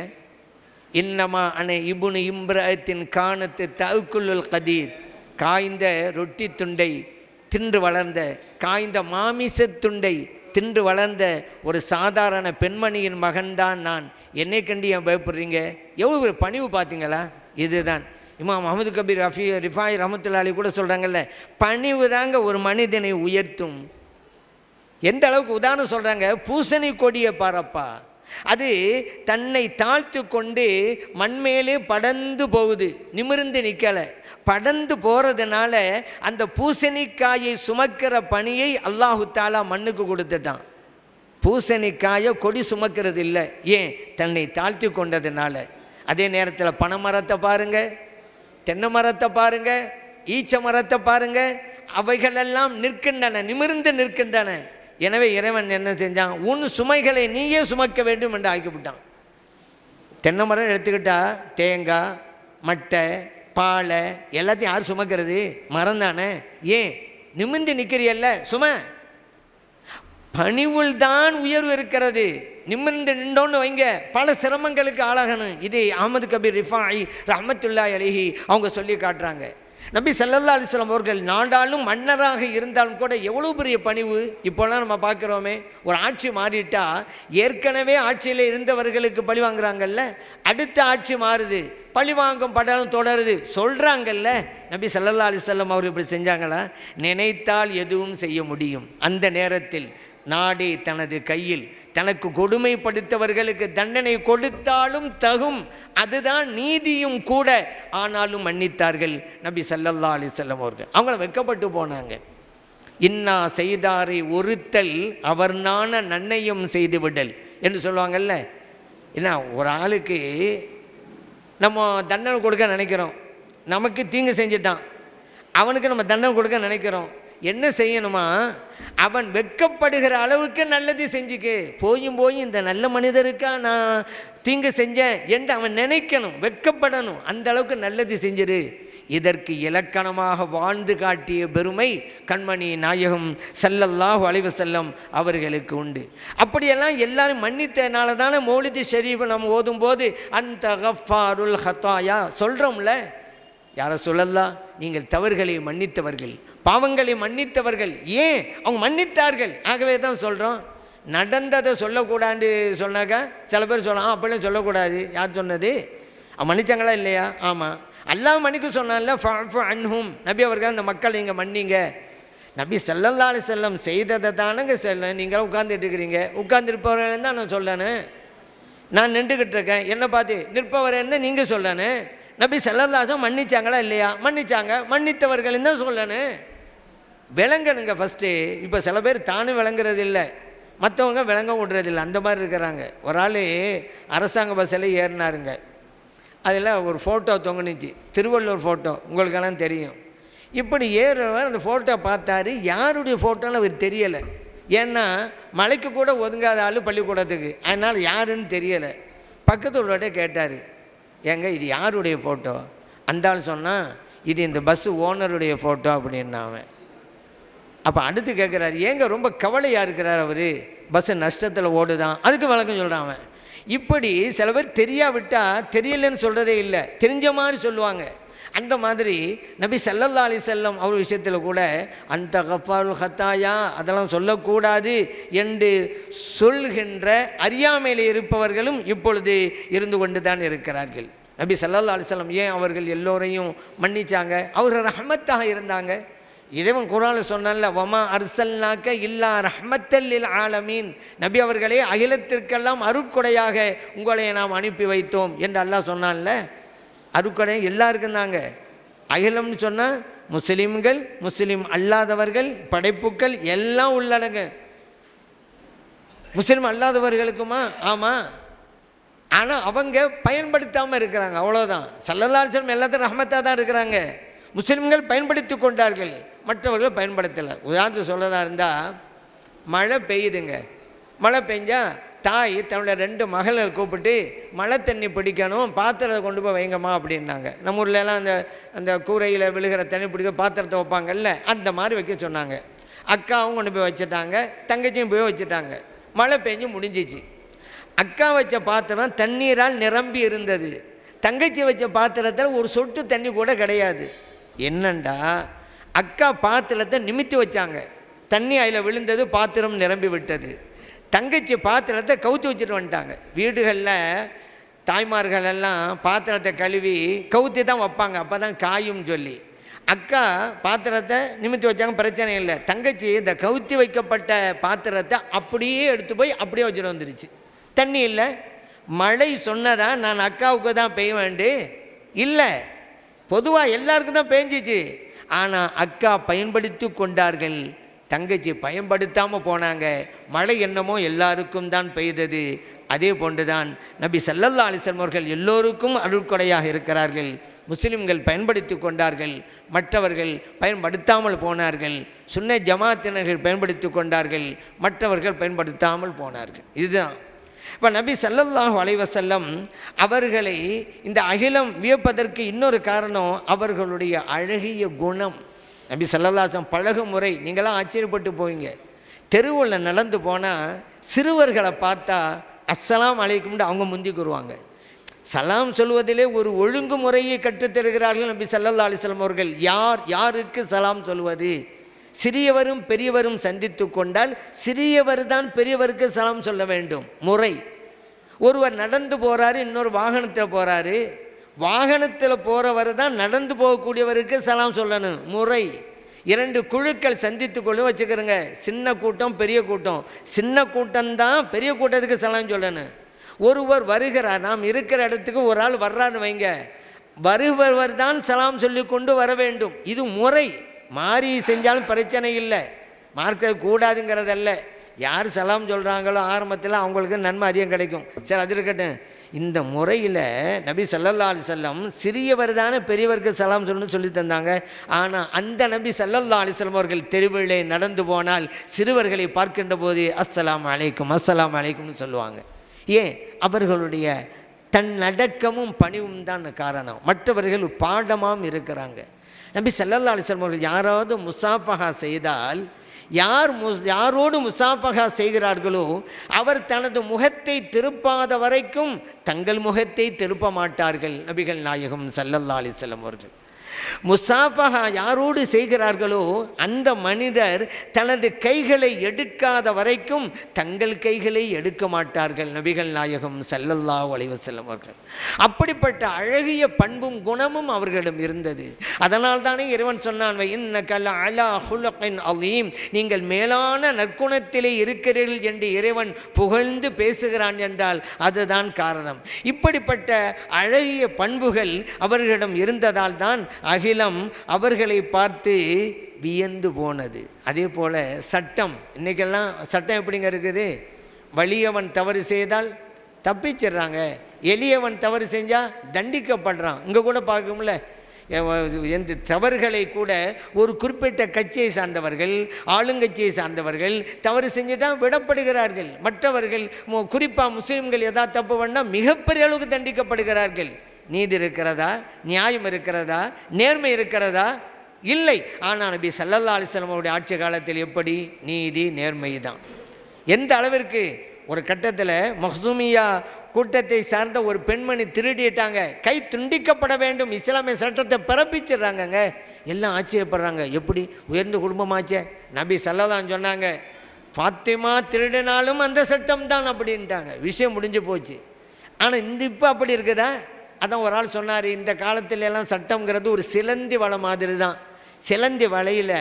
இன்னமா அன இப்னு இம்ரஅத்தின் கானத்து தஅக்குலுல் கதீத், காய்ந்த ரொட்டி துண்டை தின்று வளர்ந்த, காய்ந்த மாமிச துண்டை தின்று வளர்ந்த ஒரு சாதாரண பெண்மணியின் மகன்தான் நான். என்னை கண்டு ஏன் பயப்படுறீங்க? எவ்வளோ ஒரு பணிவு பார்த்தீங்களா? இதுதான் இமாம் முஹம்மது கபீர் ரிஃபாய் ரஹ்மத்துல்லாஹி அலைஹி கூட சொல்கிறாங்கல்ல, பணிவு தாங்க ஒரு மனிதனை உயர்த்தும். எந்த அளவுக்கு உதாரணம் சொல்கிறாங்க, பூசணி கொடியை பாரப்பா, அது தன்னை தாழ்த்து கொண்டு மண்மேலே படர்ந்து போகுது, நிமிர்ந்து நிற்கலை. படர்ந்து போகிறதுனால அந்த பூசணிக்காயை சுமக்கிற பணியை அல்லாஹு தாலா மண்ணுக்கு கொடுத்துட்டான். பூசணிக்காயை கொடி சுமக்கிறது இல்லை, ஏன்? தன்னை தாழ்த்தி கொண்டதுனால. அதே நேரத்தில் பனைமரத்தை பாருங்கள், தென்னை மரத்தை பாருங்கள், ஈச்ச மரத்தை பாருங்கள், அவைகளெல்லாம் நிற்கின்றன, நிமிர்ந்து நிற்கின்றன. எனவே இறைவன் என்ன செஞ்சான்? உன் சுமைகளை நீயே சுமக்க வேண்டும் என்று ஆக்கிவிட்டான். தென்னை மரம் எடுத்துக்கிட்டால் தேங்காய், மட்டை, பாலை எல்லாத்தையும் யார் சுமக்கிறது? மரம் தானே. ஏன்? நிமிர்ந்து நிற்கிறியல்ல, சும. பணிவுள் தான் உயர்வு இருக்கிறது. நிமிர்ந்து நின்றோன்னு வைங்க, பல சிரமங்களுக்கு ஆளாகணும். இது அஹ்மது கபீர் ரிஃபாய் ரஹ்மத்துல்லாஹி அலைஹி அவங்க சொல்லி காட்டுறாங்க. நபி ஸல்லல்லாஹு அலைஹி வஸல்லம் அவர்கள் நாடாளும் மன்னராக இருந்தாலும் கூட எவ்வளோ பெரிய பணிவு. இப்போலாம் நம்ம பார்க்குறோமே, ஒரு ஆட்சி மாறிட்டா ஏற்கனவே ஆட்சியில் இருந்தவர்களுக்கு பழி வாங்குறாங்கல்ல, அடுத்த ஆட்சி மாறுது, பழி வாங்கும் படம் தொடருது சொல்கிறாங்கல்ல. நபி ஸல்லல்லாஹு அலைஹி வஸல்லம் அவர் இப்படி செஞ்சாங்களா? நினைத்தால் எதுவும் செய்ய முடியும். அந்த நேரத்தில் நாடே தனது கையில், தனக்கு கொடுமைப்படுத்தவர்களுக்கு தண்டனை கொடுத்தாலும் தகும், அதுதான் நீதியும் கூட. ஆனாலும் மன்னித்தார்கள் நபி ஸல்லல்லாஹு அலைஹி வஸல்லம் அவர்கள். அவங்கள வெட்கப்பட்டு போனாங்க. இன்னா செய்தாரை ஒருத்தல் அவர் நாண நன்னையும் செய்து விடல் என்று சொல்லுவாங்கல்ல. ஏன்னா ஒரு ஆளுக்கு நம்ம தண்டனை கொடுக்க நினைக்கிறோம், நமக்கு தீங்கு செஞ்சிட்டான், அவனுக்கு நம்ம தண்டனை கொடுக்க நினைக்கிறோம். என்ன செய்யணுமா, அவன் வெட்கப்படுகிற அளவுக்கு நல்லது செஞ்சுக்கு. போயும் இந்த நல்ல மனிதருக்கா நான் தீங்கு செஞ்சேன் என்று அவன் நினைக்கணும், வெட்கப்படணும். அந்த அளவுக்கு நல்லது செஞ்சிரு. இதற்கு இலக்கணமாக வாழ்ந்து காட்டிய பெருமை கண்மணி நாயகம் ஸல்லல்லாஹு அலைஹி வஸல்லம் அவர்களுக்கு உண்டு. அப்படியெல்லாம் எல்லாரும் மன்னித்தனால தானே மௌலிது ஷரீஃப் நம்ம ஓதும்போது அந்த கஃபாருல் ஹத்தாயா சொல்கிறோம்ல. யாரை சொல்லலாம், நீங்கள் தவறுகளை மன்னித்தவர்கள், பாவங்களை மன்னித்தவர்கள். ஏன் அவங்க மன்னித்தார்கள், ஆகவே தான் சொல்கிறோம். நடந்ததை சொல்லக்கூடாது சொன்னாக்கா சில பேர் சொல்லலாம், அப்படிலாம் சொல்லக்கூடாது. யார் சொன்னது, அவன் மன்னிச்சாங்களா இல்லையா? ஆமாம், அல்லாஹ் மன்னிக்க சொன்னான்ல, ஃபஅஃபு அன்ஹும். நபி அவர்கள் அந்த மக்கள் நீங்கள் மன்னிங்க. நபி ஸல்லல்லாஹு அலைஹி வஸல்லம் செய்ததை தானங்க சொல்ல. நீங்களும் உட்கார்ந்துட்டு இருக்கிறீங்க, உட்கார்ந்துருப்பவரேன்னு தான் நான் சொல்லணும். நான் நின்றுக்கிட்டு இருக்கேன், என்னை பார்த்து நிற்பவரேன்னு நீங்கள் சொல்லணும். நபி ஸல்லல்லாஹு அலைஹி வஸல்லம் மன்னிச்சாங்களா இல்லையா? மன்னிச்சாங்க, மன்னித்தவர்கள் தான் சொல்லணும். விளங்கணுங்க ஃபஸ்ட்டு. இப்போ சில பேர் தானும் விளங்குறது இல்லை, மற்றவங்க விளங்க விடுறதில்லை, அந்த மாதிரி இருக்கிறாங்க. ஒரு ஆள் அரசாங்க பஸ்ஸில் ஏறினாருங்க. அதில் ஒரு ஃபோட்டோ தொங்குனுச்சு, திருவள்ளுவர் ஃபோட்டோ, உங்களுக்கெல்லாம் தெரியும். இப்படி ஏறுறவர் அந்த ஃபோட்டோ பார்த்தாரு, யாருடைய ஃபோட்டோன்னு அவர் தெரியலை. ஏன்னா மலைக்கு கூட ஒதுங்காத ஆள் பள்ளிக்கூடத்துக்கு, அதனால் யாருன்னு தெரியலை. பக்கத்து உள்ளவர்கிட்ட கேட்டார், ஏங்க இது யாருடைய ஃபோட்டோ? அந்த ஆள் சொன்னால் இது இந்த பஸ்ஸு ஓனருடைய ஃபோட்டோ அப்படின்னா. அவன் அப்போ அடுத்து கேட்குறாரு, ஏங்க ரொம்ப கவலையாக இருக்கிறார் அவர், பஸ்ஸு நஷ்டத்தில் ஓடுதான், அதுக்கு வழக்கம் சொல்கிறான் அவன். இப்படி சில பேர் தெரியாவிட்டால் தெரியலன்னு சொல்கிறதே இல்லை, தெரிஞ்ச மாதிரி சொல்லுவாங்க. அந்த மாதிரி நபி ஸல்லல்லாஹு அலைஹி வஸல்லம் அவர் விஷயத்தில் கூட அந்த கஃபாருல் ஹத்தாயா அதெல்லாம் சொல்லக்கூடாது என்று சொல்கின்ற அறியாமையில் இருப்பவர்களும் இப்பொழுது இருந்து கொண்டு தான் இருக்கிறார்கள். நபி ஸல்லல்லாஹு அலைஹி வஸல்லம் ஏன் அவர்கள் எல்லோரையும் மன்னிச்சாங்க? அவர் ரஹ்மத்தாக இருந்தாங்க. இறைவன் குர்ஆனில் சொன்னான்ல, வமா அர்சல்னாக்க இல்லா ரஹ்மத்தல் லில் ஆலமீன். நபி அவர்களே அகிலத்திற்கெல்லாம் அருட்கொடையாக உங்களை நாம் அனுப்பி வைத்தோம் என்று அல்லாஹ் சொன்னான்ல. அருட்கொடை எல்லாருக்கும் தாங்க. அகிலம்னு சொன்னால் முஸ்லீம்கள், முஸ்லீம் அல்லாதவர்கள், படைப்புக்கள் எல்லாம் உள்ளடங்க. முஸ்லீம் அல்லாதவர்களுக்குமா? ஆமாம். ஆனால் அவங்க பயன்படுத்தாமல் இருக்கிறாங்க, அவ்வளோதான். ஸல்லல்லாஹு அலைஹி வஸல்லம் எல்லாத்தையும் ரஹ்மத்தாக தான் இருக்கிறாங்க. முஸ்லீம்கள் பயன்படுத்தி கொண்டார்கள், மற்றவர்கள் பயன்படுத்தலை. உதாரணத்துக்கு சொல்லதாக இருந்தால், மழை பெய்யுதுங்க. மழை பெஞ்சால் தாய் தன்னோட 2 மகளை கூப்பிட்டு மழை தண்ணி பிடிக்கணும், பாத்திரத்தை கொண்டு போய் வைங்கம்மா அப்படின்னாங்க. நம்ம ஊர்லலாம் அந்த கூரையில் விழுகிற தண்ணி பிடிக்க பாத்திரத்தை வைப்பாங்கல்ல, அந்த மாதிரி வைக்க சொன்னாங்க. அக்காவும் கொண்டு போய் வச்சுட்டாங்க, தங்கச்சியும் போய் வச்சுட்டாங்க. மழை பெஞ்சு முடிஞ்சிச்சு. அக்கா வச்ச பாத்திரம் தண்ணீரால் நிரம்பி இருந்தது, தங்கச்சி வச்ச பாத்திரத்தில் ஒரு சொட்டு தண்ணி கூட கிடையாது. என்னண்டா, அக்கா பாத்திரத்தை நிமித்தி வச்சாங்க, தண்ணி அதில் விழுந்தது, பாத்திரம் நிரம்பி விட்டது. தங்கச்சி பாத்திரத்தை கவுத்து வச்சுட்டு வந்துட்டாங்க. வீடுகளில் தாய்மார்கள் எல்லாம் பாத்திரத்தை கழுவி கவுத்தி தான் வைப்பாங்க, அப்போ தான் காயும் சொல்லி. அக்கா பாத்திரத்தை நிமித்தி வச்சாங்க, பிரச்சனை இல்லை. தங்கச்சி இந்த கவுத்தி வைக்கப்பட்ட பாத்திரத்தை அப்படியே எடுத்து போய் அப்படியே வச்சுட்டு வந்துருச்சு. தண்ணி இல்லை. மழை சொன்னதா நான் அக்காவுக்கு தான் பெய்ய வேண்டு இல்லை, பொதுவாக எல்லாருக்கும் தான் பெஞ்சிச்சு. ஆனால் அக்கா பயன்படுத்தி கொண்டார்கள், தங்கச்சி பயன்படுத்தாமல் போனாங்க. மழை என்னமோ எல்லாருக்கும் தான் பெய்தது. அதே போன்றுதான் நபி ஸல்லல்லாஹு அலைஹி வஸல்லம் அவர்கள் எல்லோருக்கும் அருட்கொடையாக இருக்கிறார்கள். முஸ்லிம்கள் பயன்படுத்தி கொண்டார்கள், மற்றவர்கள் பயன்படுத்தாமல் போனார்கள். சுன்ன ஜமாத்தினர்கள் பயன்படுத்தி கொண்டார்கள், மற்றவர்கள் பயன்படுத்தாமல் போனார்கள். இதுதான். இப்போ நபி ஸல்லல்லாஹு அலைஹி வஸல்லம் அவர்களை இந்த அகிலம் வியப்பதற்கு இன்னொரு காரணம் அவர்களுடைய அழகிய குணம். நபி ஸல்லல்லாஹு அலைஹி வஸல்லம் பழகும் முறை நீங்களாம் ஆச்சரியப்பட்டு போவீங்க. தெருவில் நடந்து போனால் சிறுவர்களை பார்த்தா அஸ்ஸலாம் அலைக்கும்னு அவங்க முந்திக்குருவாங்க. சலாம் சொல்வதிலே ஒரு ஒழுங்குமுறையை கற்றுத்தருகிறார்கள் நபி ஸல்லல்லாஹு அலைஹி வஸல்லம் அவர்கள். யாருக்கு சலாம் சொல்வது? சிறியவரும் பெரியவரும் சந்தித்து கொண்டால் சிறியவர் தான் பெரியவருக்கு சலாம் சொல்ல வேண்டும், முறை. ஒருவர் நடந்து போகிறாரு, இன்னொரு வாகனத்தில் போகிறாரு, வாகனத்தில் போகிறவர் தான் நடந்து போகக்கூடியவருக்கு சலாம் சொல்லணும், முறை. 2 குழுக்கள் சந்தித்து கொள்ள வச்சுக்கிறோங்க, சின்ன கூட்டம் பெரிய கூட்டம். சின்ன கூட்டம்தான் பெரிய கூட்டத்துக்கு சலாம் சொல்லணும். ஒருவர் வருகிறார், நாம் இருக்கிற இடத்துக்கு ஒரு ஆள் வர்றான்னு வைங்க, வருபவர் தான் சலாம் சொல்லி கொண்டு வர வேண்டும். இது முறை. மாறி செஞ்சாலும் பிரச்சனை இல்லை, மார்க்க கூடாதுங்கிறதல்ல. யார் சலாம் சொல்கிறாங்களோ ஆரம்பத்தில் அவங்களுக்கு நன்மை அதிகம் கிடைக்கும். சரி, அது இருக்கட்டும். இந்த முறையில் நபி ஸல்லல்லாஹு அலைஹி வஸல்லம் சிறியவர் தானே பெரியவருக்கு சலாம் சொல்லணும்னு சொல்லி தந்தாங்க. ஆனால் அந்த நபி ஸல்லல்லாஹு அலைஹி வஸல்லம் அவர்கள் தெருவிலே நடந்து போனால் சிறுவர்களை பார்க்கின்ற போது அஸ்ஸலாமு அலைக்கும் அஸ்ஸலாமு அலைக்கும்னு சொல்லுவாங்க. ஏன்? அவர்களுடைய தன்னடக்கமும் பணிவும் தான் காரணம். மற்றவர்கள் பாடமாகவும் இருக்கிறாங்க. நபி ஸல்லல்லாஹு அலைஹி வஸல்லம் அவர்கள் யாராவது முசாஃபஹா செய்தால், யாரோடு முசாஃபஹா செய்கிறார்களோ அவர் தனது முகத்தை திருப்பாத வரைக்கும் தங்கள் முகத்தை திருப்ப மாட்டார்கள் நபிகள் நாயகம் ஸல்லல்லாஹு அலைஹி வஸல்லம் அவர்கள். முசாஃபஹா யாரோடு செய்கிறார்களோ அந்த மனிதர் தனது கைகளை எடுக்காத வரைக்கும் தங்கள் கைகளை எடுக்க மாட்டார்கள் நபிகள் நாயகம் ஸல்லல்லாஹு அலைஹி வஸல்லம் அவர்கள். அப்படிப்பட்ட அழகிய பண்பும் குணமும் அவர்களிடம் இருந்தது. அதனால் தானே இறைவன் சொன்னான், இன்னக லஅலா ஹுலுகின் அலீம், நீங்கள் மேலான நற்குணத்திலே இருக்கிறீர்கள் என்று இறைவன் புகழ்ந்து பேசுகிறான் என்றால் அதுதான் காரணம். இப்படிப்பட்ட அழகிய பண்புகள் அவர்களிடம் இருந்ததால் தான் அகிலம் அவர்களை பார்த்து வியந்து போனது. அதே போல் சட்டம், இன்றைக்கெல்லாம் சட்டம் எப்படிங்க இருக்குது? வலியவன் தவறு செய்தால் தப்பிச்சிடுறாங்க, எளியவன் தவறு செஞ்சால் தண்டிக்கப்படுறான். இங்கே கூட பார்க்கணும்ல, எந்த தவறுகளை கூட ஒரு குறிப்பிட்ட கட்சியை சார்ந்தவர்கள், ஆளுங்கட்சியை சார்ந்தவர்கள் தவறு செஞ்சுட்டால் விடப்படுகிறார்கள். மற்றவர்கள் குறிப்பாக முஸ்லீம்கள் ஏதாவது தப்பு பண்ணால் மிகப்பெரிய அளவுக்கு தண்டிக்கப்படுகிறார்கள். நீதி இருக்கிறதா? நியாயம் இருக்கிறதா? நேர்மை இருக்கிறதா? இல்லை. ஆனால் நபி ஸல்லல்லாஹு அலைஹி வஸல்லம் அவருடைய ஆட்சி காலத்தில் எப்படி? நீதி நேர்மை தான். எந்த அளவிற்கு? ஒரு கட்டத்தில் மஹ்சூமியா கூட்டத்தை சார்ந்த ஒரு பெண்மணி திருடிட்டாங்க, கை துண்டிக்கப்பட வேண்டும், இஸ்லாமிய சட்டத்தை பிறப்பிச்சிடுறாங்கங்க. எல்லாம் ஆச்சரியப்படுறாங்க, எப்படி உயர்ந்த குடும்பமாச்சே. நபி ஸல்லல்லாஹு சொன்னாங்க, ஃபாத்திமா திருடினாலும் அந்த சட்டம் தான் அப்படின்ட்டாங்க. விஷயம் முடிஞ்சு போச்சு. ஆனால் இப்போ அப்படி இருக்குதா? அதான் ஒரு ஆள் சொன்னார், இந்த காலத்துல எல்லாம் சட்டம்ங்கிறது ஒரு சிலந்தி வலை மாதிரி தான். சிலந்தி வலையில்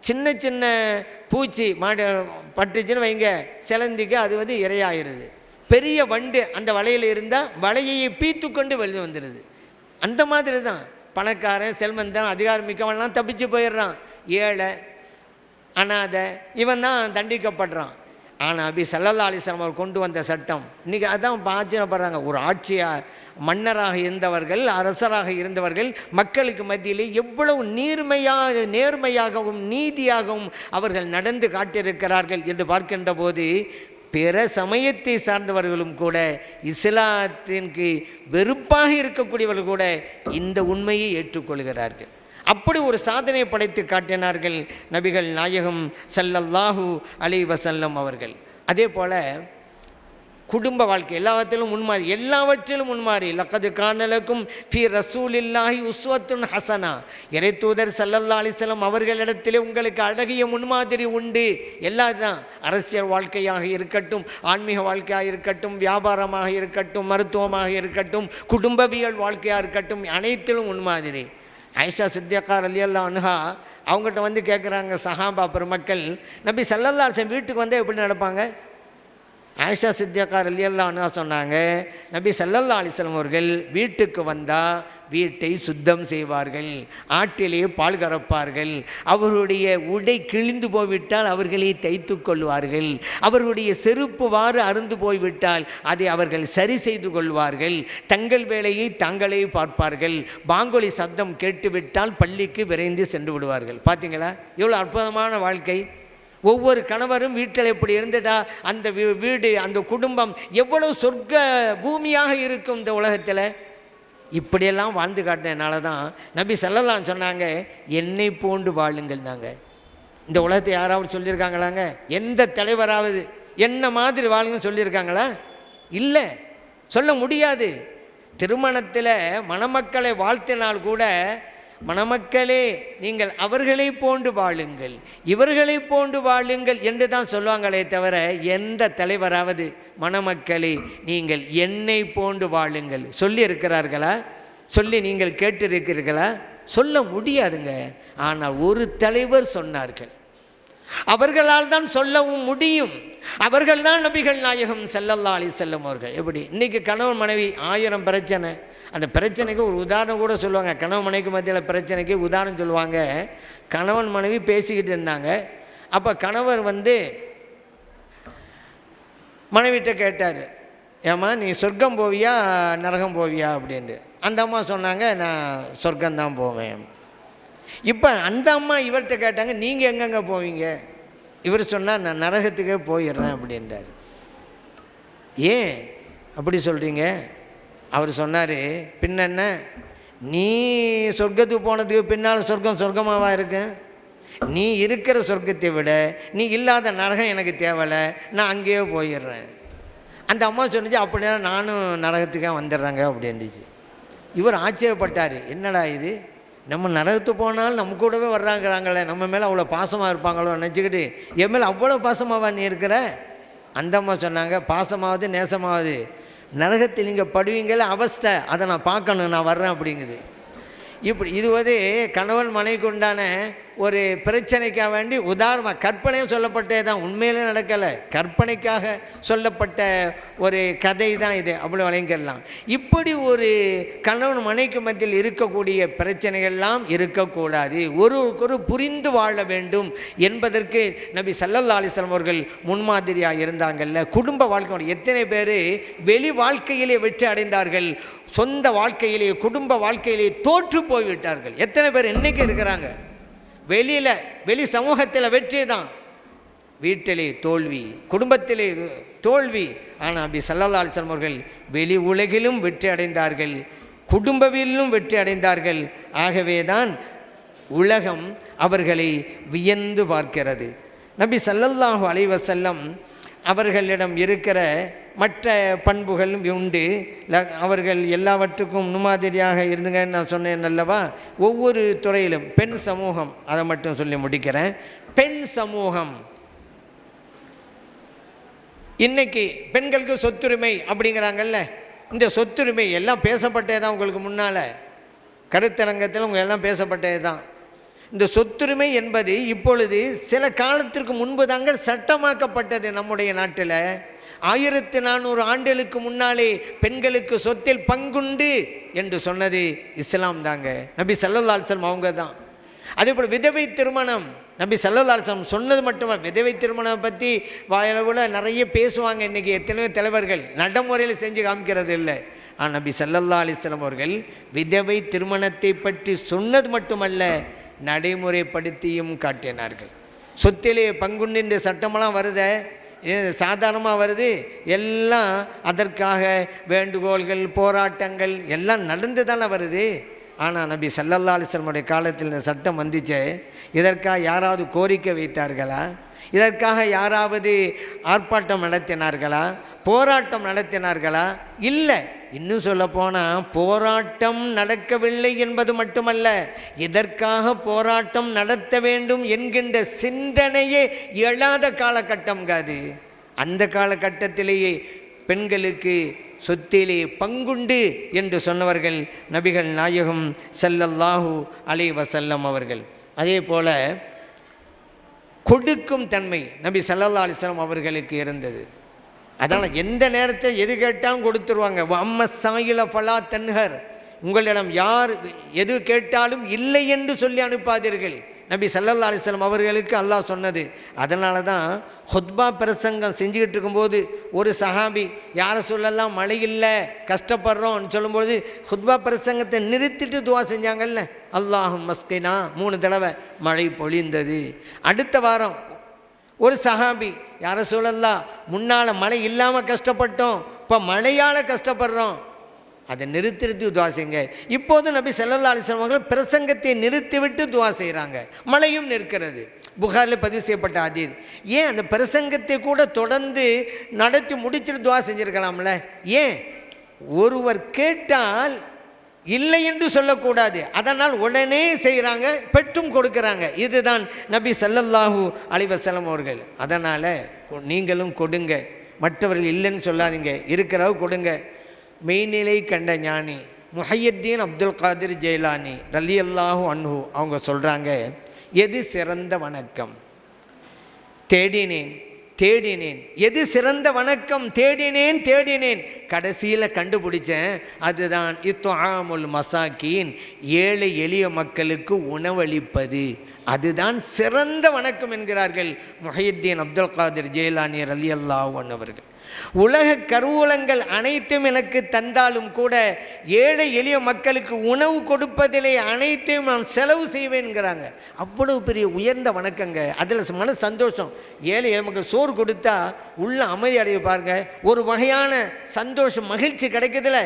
சின்ன சின்ன பூச்சி பட்டுச்சுன்னு வைங்க, சிலந்திக்கு அது இரையாயிருது. பெரிய வண்டு அந்த வலையில் இருந்தால் வலையை பீத்து கொண்டு வெளியே வந்துடுது. அந்த மாதிரி தான் பணக்காரன், செல்வந்தன், அதிகாரம் மிக்கவன்லாம் தப்பிச்சு போயிடுறான். ஏழை, அனாதை இவன் தான் தண்டிக்கப்படுறான். ஆனால் நபி ஸல்லல்லாஹு அலைஹி வஸல்லம் அவர் கொண்டு வந்த சட்டம் இன்றைக்கி அதான் ஆச்சரியப்படுறாங்க. ஒரு மன்னராக இருந்தவர்கள், அரசராக இருந்தவர்கள் மக்களுக்கு மத்தியிலே எவ்வளவு நேர்மையாகவும் நீதியாகவும் அவர்கள் நடந்து காட்டியிருக்கிறார்கள் என்று பார்க்கின்ற போது பிற சமயத்தை சார்ந்தவர்களும் கூட, இஸ்லாத்திற்கு வெறுப்பாக இருக்கக்கூடியவர்கள் கூட இந்த உண்மையை ஏற்றுக்கொள்கிறார்கள். அப்படி ஒரு சாதனை படைத்து காட்டினார்கள் நபிகள் நாயகம் ஸல்லல்லாஹு அலைஹி வஸல்லம் அவர்கள். அதே போல் குடும்ப வாழ்க்கை எல்லாவற்றிலும் முன்மாறி லக்கது கானலக்கும் ஃபீ ரசூலில்லாஹி உஸ்வத்துன் ஹசனா, இறை தூதர் ஸல்லல்லாஹு அலைஹி வஸல்லம் அவர்களிடத்திலே உங்களுக்கு அழகிய முன்மாதிரி உண்டு. எல்லாதான் அரசியல் வாழ்க்கையாக இருக்கட்டும், ஆன்மீக வாழ்க்கையாக இருக்கட்டும், வியாபாரமாக இருக்கட்டும், மருத்துவமாக இருக்கட்டும், குடும்பவியல் வாழ்க்கையாக இருக்கட்டும், அனைத்திலும் முன்மாதிரி. ஆயிஷா சித்திகா ரலியல்லாஹு அன்ஹா அவங்ககிட்ட கேட்குறாங்க சஹாபா பெருமக்கள், நபி ஸல்லல்லாஹு அலைஹி வஸல்லம் வீட்டுக்கு வந்தால் எப்படி நடப்பாங்க? ஆயிஷா சித்திகா ரலியல்லாஹு அன்ஹா சொன்னாங்க, நபி ஸல்லல்லாஹு அலைஹி வஸல்லம் அவர்கள் வீட்டுக்கு வந்தால் வீட்டை சுத்தம் செய்வார்கள், ஆட்டிலே பால் கறப்பார்கள், அவர்களுடைய உடை கிழிந்து போய்விட்டால் அவர்களை தைத்து கொள்வார்கள், அவர்களுடைய செருப்பு வாறு அருந்து போய்விட்டால் அதை அவர்கள் சரி செய்து கொள்வார்கள், தங்கள் வேலையை தாங்களே பார்ப்பார்கள், பாங்கொலி சப்தம் கேட்டுவிட்டால் பள்ளிக்கு விரைந்து சென்று விடுவார்கள். பார்த்தீங்களா எவ்வளோ அற்புதமான வாழ்க்கை! ஒவ்வொரு கணவரும் வீட்டில் எப்படி இருந்துட்டா அந்த வீடு, அந்த குடும்பம் எவ்வளவு சொர்க்க பூமியாக இருக்கும் இந்த உலகத்தில். இப்படியெல்லாம் வாழ்ந்து காட்டினால தான் நபி ஸல்லல்லாஹு அலைஹி சொன்னாங்க, என்னை போன்று வாழுங்கள். நாங்கள் இந்த உலகத்தை யாராவது சொல்லியிருக்காங்களாங்க? எந்த தலைவராவது என்ன மாதிரி வாழுங்கன்னு சொல்லியிருக்காங்களா? இல்லை, சொல்ல முடியாது. திருமணத்தில் மணமக்களை வாழ்த்தினால் கூட, மணமக்களே நீங்கள் அவர்களை போன்று வாழுங்கள், இவர்களை போன்று வாழுங்கள் என்று தான் சொல்லுவாங்களே தவிர எந்த தலைவராவது மணமக்களே நீங்கள் என்னை போன்று வாழுங்கள் சொல்லி இருக்கிறார்களா? சொல்லி நீங்கள் கேட்டிருக்கிறீர்களா? சொல்ல முடியாதுங்க. ஆனால் ஒரு தலைவர் சொன்னார்கள், அவர்களால் தான் சொல்லவும் முடியும். அவர்கள் தான் நபிகள் நாயகம் ஸல்லல்லாஹு அலைஹி வஸல்லம் அவர்கள். எப்படி இன்றைக்கி கணவன் மனைவி 1000 பிரச்சனை, அந்த பிரச்சனைக்கு ஒரு உதாரணம் கூட சொல்லுவாங்க. கணவன் மனைவிக்கு மத்தியில் பிரச்சனைக்கு உதாரணம் சொல்லுவாங்க. கணவன் மனைவி பேசிக்கிட்டு இருந்தாங்க, அப்போ கணவர் மனைவிட்ட கேட்டார், ஏம்மா நீ சொர்க்கம் போவியா நரகம் போவியா அப்படின்ட்டு. அந்த அம்மா சொன்னாங்க, நான் சொர்க்கம்தான் போவேன். இப்போ அந்த அம்மா இவர்கிட்ட கேட்டாங்க, நீங்கள் எங்கெங்கே போவீங்க? இவர் சொன்னால், நான் நரகத்துக்கே போயிடுறேன் அப்படின்றார். ஏன் அப்படி சொல்கிறீங்க? அவர் சொன்னார், பின்ன என்ன, நீ சொர்க்கத்துக்கு போனதுக்கு பின்னால் சொர்க்கமாவா இருக்கு? நீ இருக்கிற சொர்க்கத்தை விட நீ இல்லாத நரகம் எனக்கு தேவையில்லை, நான் அங்கேயே போயிடுறேன். அந்த அம்மா சொன்னிச்சு, அப்படின்னா நானும் நரகத்துக்காக வந்துடுறாங்க அப்படின்னுச்சு. இவர் ஆச்சரியப்பட்டார், என்னடா இது, நம்ம நரகத்து போனாலும் நம்ம கூடவே வர்றாங்கிறாங்களே, நம்ம மேலே அவ்வளோ பாசமாக இருப்பாங்களோ நினச்சிக்கிட்டு என் மேலே அவ்வளோ பாசமாவா நீ இருக்கிற? அந்த அம்மா சொன்னாங்க, பாசமாவது நேசமாவது நரகத்தில் நீங்கள் படுவீங்களே அவஸ்தை, அதை நான் பார்க்கணும், நான் வர்றேன் அப்படிங்குது. இப்படி இது கணவன் மனைவிக்கு உண்டான ஒரு பிரச்சனைக்காக வேண்டி உதாரணமாக கற்பனையும் சொல்லப்பட்டே தான், உண்மையிலே நடக்கலை, கற்பனைக்காக சொல்லப்பட்ட ஒரு கதை தான் இது, அப்படி வழங்கிடலாம். இப்படி ஒரு கணவன் மனைவிக்கு மத்தியில் இருக்கக்கூடிய பிரச்சனைகள்லாம் இருக்கக்கூடாது, ஒருவருக்கொரு புரிந்து வாழ வேண்டும் என்பதற்கு நபி ஸல்லல்லாஹு அலைஹி வஸல்லம் அவர்கள் முன்மாதிரியாக இருந்தாங்கல்ல. குடும்ப வாழ்க்கை எத்தனை பேர் வெளி வாழ்க்கையிலே வெற்றி அடைந்தார்கள், சொந்த வாழ்க்கையிலே குடும்ப வாழ்க்கையிலே தோற்று போய்விட்டார்கள். எத்தனை பேர் இன்னைக்கு இருக்கிறாங்க? வெளி சமூகத்தில் வெற்றி தான், வீட்டிலே தோல்வி, குடும்பத்திலே தோல்வி. ஆனால் நபி ஸல்லல்லாஹு அலைஹி வஸல்லம் அவர்கள் வெளி உலகிலும் வெற்றி அடைந்தார்கள், குடும்பவிலும் வெற்றி அடைந்தார்கள். ஆகவே தான் உலகம் அவர்களை வியந்து பார்க்கிறது. நபி ஸல்லல்லாஹு அலைஹி வஸல்லம் அவர்களிடம் இருக்கிற மற்ற பண்புகளும் உண்டு. அவர்கள் எல்லாவற்றுக்கும் முன்மாதிரியாக இருந்துங்கன்னு நான் சொன்னேன் அல்லவா. ஒவ்வொரு துறையிலும் பெண் சமூகம், அதை மட்டும் சொல்லி முடிக்கிறேன். பெண் சமூகம் இன்னைக்கு பெண்களுக்கு சொத்துரிமை அப்படிங்கிறாங்கல்ல, இந்த சொத்துரிமை எல்லாம் பேசப்பட்டே தான், உங்களுக்கு முன்னால் கருத்தரங்கத்தில் உங்கள் எல்லாம் பேசப்பட்டே தான். இந்த சொத்துரிமை என்பது இப்பொழுது சில காலத்திற்கு முன்பு தாங்கள் சட்டமாக்கப்பட்டது நம்முடைய நாட்டில். 1400 ஆண்டுகளுக்கு முன்னாலே பெண்களுக்கு சொத்தில் பங்குண்டு என்று சொன்னது இஸ்லாம் தாங்க, நபி ஸல்லல்லாஹு அலைஹி வஸல்லம் அவங்க தான். அதேபோல் விதவை திருமணம் நபி ஸல்லல்லாஹு அலைஹி வஸல்லம் சொன்னது மட்டுமல்ல, விதவை திருமணம் பற்றி வாயளவில் நிறைய பேசுவாங்க. இன்றைக்கி எத்தனையோ தலைவர்கள் நடைமுறையில் செஞ்சு காமிக்கிறது இல்லை. ஆனால் நபி ஸல்லல்லாஹு அலைஹி வஸல்லம் அவர்கள் விதவை திருமணத்தை பற்றி சொன்னது மட்டுமல்ல, நடைமுறைப்படுத்தியும் காட்டினார்கள். சொத்திலே பங்குண்டு இந்த சட்டமெல்லாம் வருத, சாதாரணமாக வருது, எல்லாம் அதற்காக வேண்டுகோள்கள் போராட்டங்கள் எல்லாம் நடந்து தானே வருது. ஆனால் நபி ஸல்லல்லாஹு அலைஹி வஸல்லம் காலத்தில் இந்த சட்டம் வந்துச்சு, இதற்காக யாராவது கோரிக்கை வைத்தார்களா? இதற்காக யாராவது ஆர்ப்பாட்டம் நடத்தினார்களா? போராட்டம் நடத்தினார்களா? இல்லை. இன்னும் சொல்லப்போனால் போராட்டம் நடக்கவில்லை என்பது மட்டுமல்ல, இதற்காக போராட்டம் நடத்த வேண்டும் என்கின்ற சிந்தனையே எழாத காலகட்டம் காது. அந்த காலகட்டத்திலேயே பெண்களுக்கு சொத்திலே பங்குண்டு என்று சொன்னவர்கள் நபிகள் நாயகம் ஸல்லல்லாஹு அலைஹி வஸல்லம் அவர்கள். அதே போல கொடுக்கும் தன்மை நபி ஸல்லல்லாஹு அலைஹி வஸல்லம் அவர்களுக்கு இருந்தது. அதனால் எந்த நேரத்தில் எது கேட்டாலும் கொடுத்துருவாங்க. அம்ம சாயில ஃபலா தன்ஹர், உங்களிடம் யார் எது கேட்டாலும் இல்லை என்று சொல்லி அனுப்பாதீர்கள், நபி ஸல்லல்லாஹு அலைஹி வஸல்லம் அவர்களுக்கு அல்லாஹ் சொன்னது. அதனால தான் ஹுத்பா பிரசங்கம் செஞ்சுக்கிட்டு இருக்கும்போது ஒரு சஹாபி, யாரை சொல்லலாம் மழை இல்லை கஷ்டப்படுறோம்னு சொல்லும்போது ஹுத்பா பிரசங்கத்தை நிறுத்திட்டு துவா செஞ்சாங்கல்ல, அல்லாஹும் மஸ்கினா 3 தடவை மழை பொழிந்தது. அடுத்த வாரம் ஒரு சஹாபி, யாரை சொல்லலாம் முன்னால் மழை இல்லாமல் கஷ்டப்பட்டோம், இப்போ மழையால் கஷ்டப்படுறோம், அதை நிறுத்திட்டு துவா செய்யுங்க. இப்போது நபி ஸல்லல்லாஹு அலைஹி வஸல்லம் அவர்கள் பிரசங்கத்தை நிறுத்திவிட்டு துவா செய்கிறாங்க, மழையும் நிற்கிறது. புகாரில் பதிவு செய்யப்பட்ட ஹதீஸ். ஏன் அந்த பிரசங்கத்தை கூட தொடர்ந்து நடத்தி முடிச்சுட்டு துவா செஞ்சுருக்கலாம்ல? ஏன் ஒருவர் கேட்டால் இல்லை என்று சொல்லக்கூடாது, அதனால் உடனே செய்கிறாங்க, பெற்றும் கொடுக்குறாங்க. இதுதான் நபி ஸல்லல்லாஹு அலைஹி வஸல்லம் அவர்கள். அதனால் நீங்களும் கொடுங்க, மற்றவர்கள் இல்லைன்னு சொல்லாதீங்க, இருக்கிறவங்க கொடுங்க. மெய்நிலை கண்ட ஞானி முஹையத்தீன் அப்துல் காதிர் ஜெயிலானி ரலியல்லாஹு அன்ஹு அவங்க சொல்கிறாங்க, எது சிறந்த வணக்கம்? தேடினேன் தேடினேன். எது சிறந்த வணக்கம்? தேடினேன் தேடினேன், கடைசியில் கண்டுபிடிச்சேன். அதுதான் இத்ஆமுல் மசாக்கீன், ஏழை எளிய மக்களுக்கு உணவளிப்பது. அதுதான் சிறந்த வணக்கம் என்கிறார்கள் முஹையத்தீன் அப்துல் காதிர் ஜெயிலானி ரலியல்லாஹு அன்ஹு அவர்கள். உலக கருவூலங்கள் அனைத்தும் எனக்கு தந்தாலும் கூட ஏழை எளிய மக்களுக்கு உணவு கொடுப்பதிலே அனைத்தையும் நான் செலவு செய்வேன்கிறாங்க. அவ்வளவு பெரிய உயர்ந்த வணக்கங்க. அதில் மன சந்தோஷம். ஏழை எளிய மக்கள் சோறு கொடுத்தா உள்ள அமைதி அடைய பாருங்க, ஒரு வகையான சந்தோஷம், மகிழ்ச்சி கிடைக்குதுல,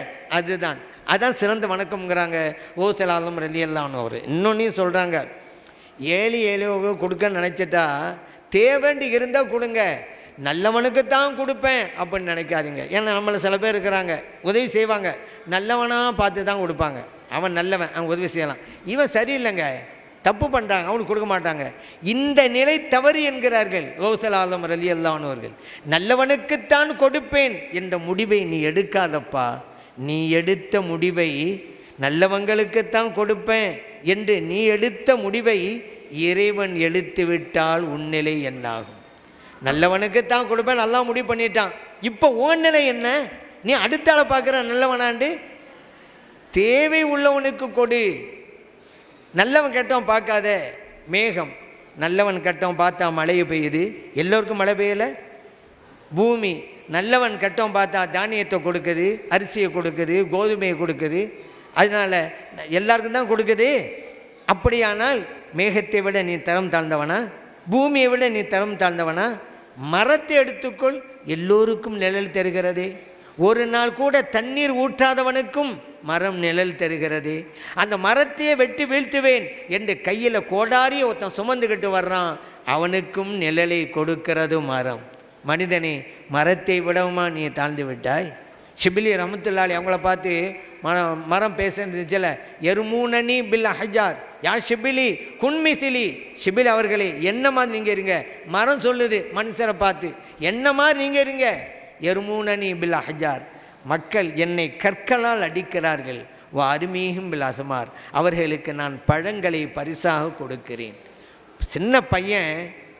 அதான் சிறந்த வணக்கம்ங்கிறாங்க ஓசலாலும் ரலியல்லாஹு அன்ஹு அவர். இன்னொன்னையும் சொல்கிறாங்க, ஏழை எளியவர்கள் கொடுக்க நினச்சிட்டா தேவைண்டு இருந்தால் கொடுங்க, நல்லவனுக்குத்தான் கொடுப்பேன் அப்படின்னு நினைக்காதீங்க. ஏன்னா நம்மளை சில பேர் இருக்கிறாங்க, உதவி செய்வாங்க, நல்லவனாக பார்த்து தான் கொடுப்பாங்க. அவன் நல்லவன், அவன் உதவி செய்யலாம். இவன் சரியில்லைங்க, தப்பு பண்ணுறாங்க, அவனுக்கு கொடுக்க மாட்டாங்க. இந்த நிலை தவறு என்கிறார்கள் கௌசல் ஆலம் ரலியல்லாஹு அன்ஹு அவர்கள். நல்லவனுக்குத்தான் கொடுப்பேன் என்ற முடிவை நீ எடுக்காதப்பா. நீ எடுத்த முடிவை நல்லவங்களுக்குத்தான் கொடுப்பேன் என்று நீ எடுத்த முடிவை இறைவன் எடுத்து விட்டால் உன்னிலை என்னாகும்? நல்லவனுக்குத்தான் கொடுப்பேன் நல்லா முடிவு பண்ணிட்டான். இப்போ உன் நிலை என்ன? நீ அடுத்த ஆளை பார்க்குற நல்லவனாண்டு? தேவை உள்ளவனுக்கு கொடு. நல்லவன் கெட்டவன் பார்க்காத. மேகம் நல்லவன் கெட்டவன் பார்த்தா மழை பெய்யுது, எல்லோருக்கும் மழை பெய்யலை. பூமி நல்லவன் கெட்டவன் பார்த்தா தானியத்தை கொடுக்குது, அரிசியை கொடுக்குது, கோதுமையை கொடுக்குது, அதனால் எல்லாருக்கும் தான் கொடுக்குது. அப்படியானால் மேகத்தை விட நீ தரம் தாழ்ந்தவனா? பூமியை விட நீ தரம் தாழ்ந்தவனா? மரத்தை எடுத்துக்கொள், எல்லோருக்கும் நிழல் தருகிறது. ஒரு நாள் கூட தண்ணீர் ஊற்றாதவனுக்கும் மரம் நிழல் தருகிறது. அந்த மரத்தையே வெட்டி வீழ்த்துவேன் என்று கையில் கோடாரி ஒருத்தன் சுமந்துக்கிட்டு வர்றான், அவனுக்கும் நிழலை கொடுக்கிறது மரம். மனிதனே, மரத்தை விடவுமா நீ தாழ்ந்து விட்டாய்? ஷிபிலி ரஹ்மத்துல்லாஹி அவங்கள பார்த்து மரம் பேசுறதுல, எருமூனனி பில் அஹ்ஜார் யா ஷிபிலி குன்மிசிலி. ஷிபிலி அவர்களே, என்ன மாதிரி நீங்கள் இருங்க. மரம் சொல்லுது மனுஷரை பார்த்து, என்ன மாதிரி நீங்கள் இருங்க. எருமூனனி பில் அஹ்ஜார், மக்கள் என்னை கற்களால் அடிக்கிறார்கள். அருமீகும் பில் அசமார், அவர்களுக்கு நான் பழங்களை பரிசாக கொடுக்கிறேன். சின்ன பையன்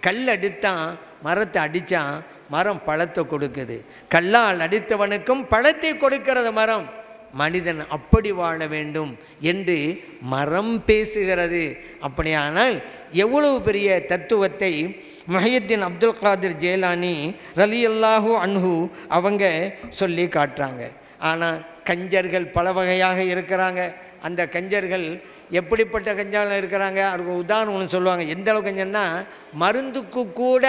கல் அடித்தான், மரத்தை அடித்தான், மரம் பழத்தை கொடுக்குது. கல்லால் அடித்தவனுக்கும் பழத்தை கொடுக்கிறது மரம். மனிதன் அப்படி வாழ வேண்டும் என்று மரம் பேசுகிறது. அப்படியானால் எவ்வளவு பெரிய தத்துவத்தை முஹையத்தீன் அப்துல் காதிர் ஜெயிலானி ரலியல்லாஹு அன்ஹு அவங்க சொல்லி காட்டுறாங்க. ஆனால் கஞ்சர்கள் பல வகையாக இருக்கிறாங்க. அந்த கஞ்சர்கள் எப்படிப்பட்ட கஞ்சாலம் இருக்கிறாங்க? அதுக்கு உதாரணம் சொல்லுவாங்க. எந்த அளவு கஞ்சன்னா, மருந்துக்கு கூட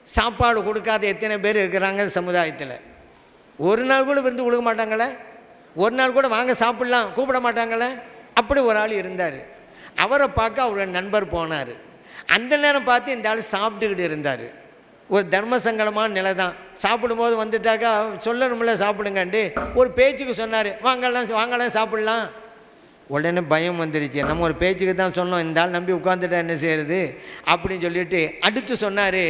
சாப்பாடு கொடுக்காத எத்தனை பேர் இருக்கிறாங்க சமுதாயத்தில். ஒரு நாள் கூட விருந்து கொடுக்க மாட்டாங்களே, ஒரு நாள் கூட வாங்க சாப்பிட்லாம் கூப்பிட மாட்டாங்களே. அப்படி ஒரு ஆள் இருந்தார். அவரை பார்க்க அவரோட நண்பர் போனார். அந்த நேரம் பார்த்து இந்த ஆள் சாப்பிட்டுக்கிட்டு இருந்தார். ஒரு தர்ம சங்கடமான நிலை தான். சாப்பிடும்போது வந்துட்டாக்கா சொல்லணும்ல சாப்பிடுங்கன்ட்டு ஒரு பேச்சுக்கு சொன்னார், வாங்கலாம் சாப்பிட்லாம். உடனே பயம் வந்துருச்சு. நம்ம ஒரு பேச்சுக்கு தான் சொன்னோம், இந்த ஆள் நம்பி உட்காந்துட்டா என்ன செய்கிறது அப்படின்னு சொல்லிட்டு அடுத்து சொன்னார்,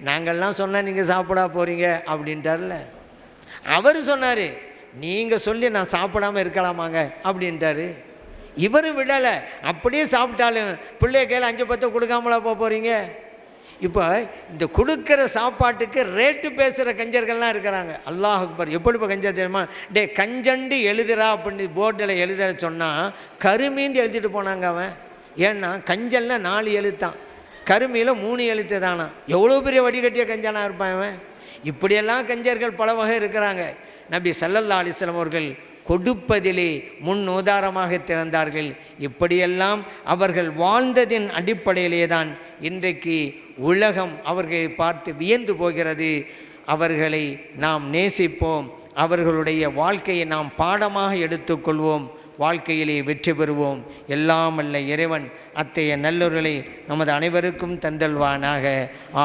நாங்கள்லாம் சொன்னால் நீங்கள் சாப்பிடா போகிறீங்க அப்படின்ட்டார்ல. அவர் சொன்னார், நீங்கள் சொல்லி நான் சாப்பிடாமல் இருக்கலாமாங்க அப்படின்ட்டாரு. இவர் விடலை, அப்படியே சாப்பிட்டாலும் பிள்ளைய கையில் 5-10 கொடுக்காமலா போகிறீங்க. இப்போ இந்த கொடுக்குற சாப்பாட்டுக்கு ரேட்டு பேசுகிற கஞ்சர்கள்லாம் இருக்கிறாங்க. அல்லாஹ் அக்பர். எப்படி இப்போ கஞ்சர் தெரியுமா? டே கஞ்சண்டு எழுதுறா அப்படின்னு போர்டில் எழுதுற சொன்னால் கருமீண்டு எழுதிட்டு போனாங்க அவன். ஏன்னா கஞ்சல்னா 4 எழுத்தான், கருமியில் 3 எழுத்து தானா. எவ்வளோ பெரிய வடிகட்டிய கஞ்சானா இருப்பான் அவன். இப்படியெல்லாம் கஞ்சர்கள் பல வகை இருக்கிறாங்க. நபி ஸல்லல்லாஹு அலைஹி வஸல்லம் அவர்கள் கொடுப்பதிலே முன் உதாரணமாக திறந்தார்கள். இப்படியெல்லாம் அவர்கள் வாழ்ந்ததின் அடிப்படையிலே தான் இன்றைக்கு உலகம் அவர்களை பார்த்து வியந்து போகிறது. அவர்களை நாம் நேசிப்போம், அவர்களுடைய வாழ்க்கையை நாம் பாடமாக எடுத்துக்கொள்வோம், வாழ்க்கையிலே வெற்றி பெறுவோம். எல்லாம் அல்ல இறைவன் அத்தகைய நல்லொருளை நமது அனைவருக்கும் தந்தல்வானாக.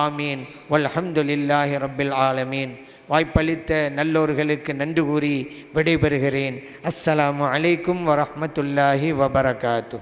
ஆமீன். வல்ஹம்துலில்லாஹி ரப்பில் ஆலமீன். வாய்ப்பளித்த நல்லோர்களுக்கு நன்றி கூறி விடைபெறுகிறேன். அஸ்ஸலாமு அலைக்கும் வரஹ்மத்துல்லாஹி வபரகாத்து.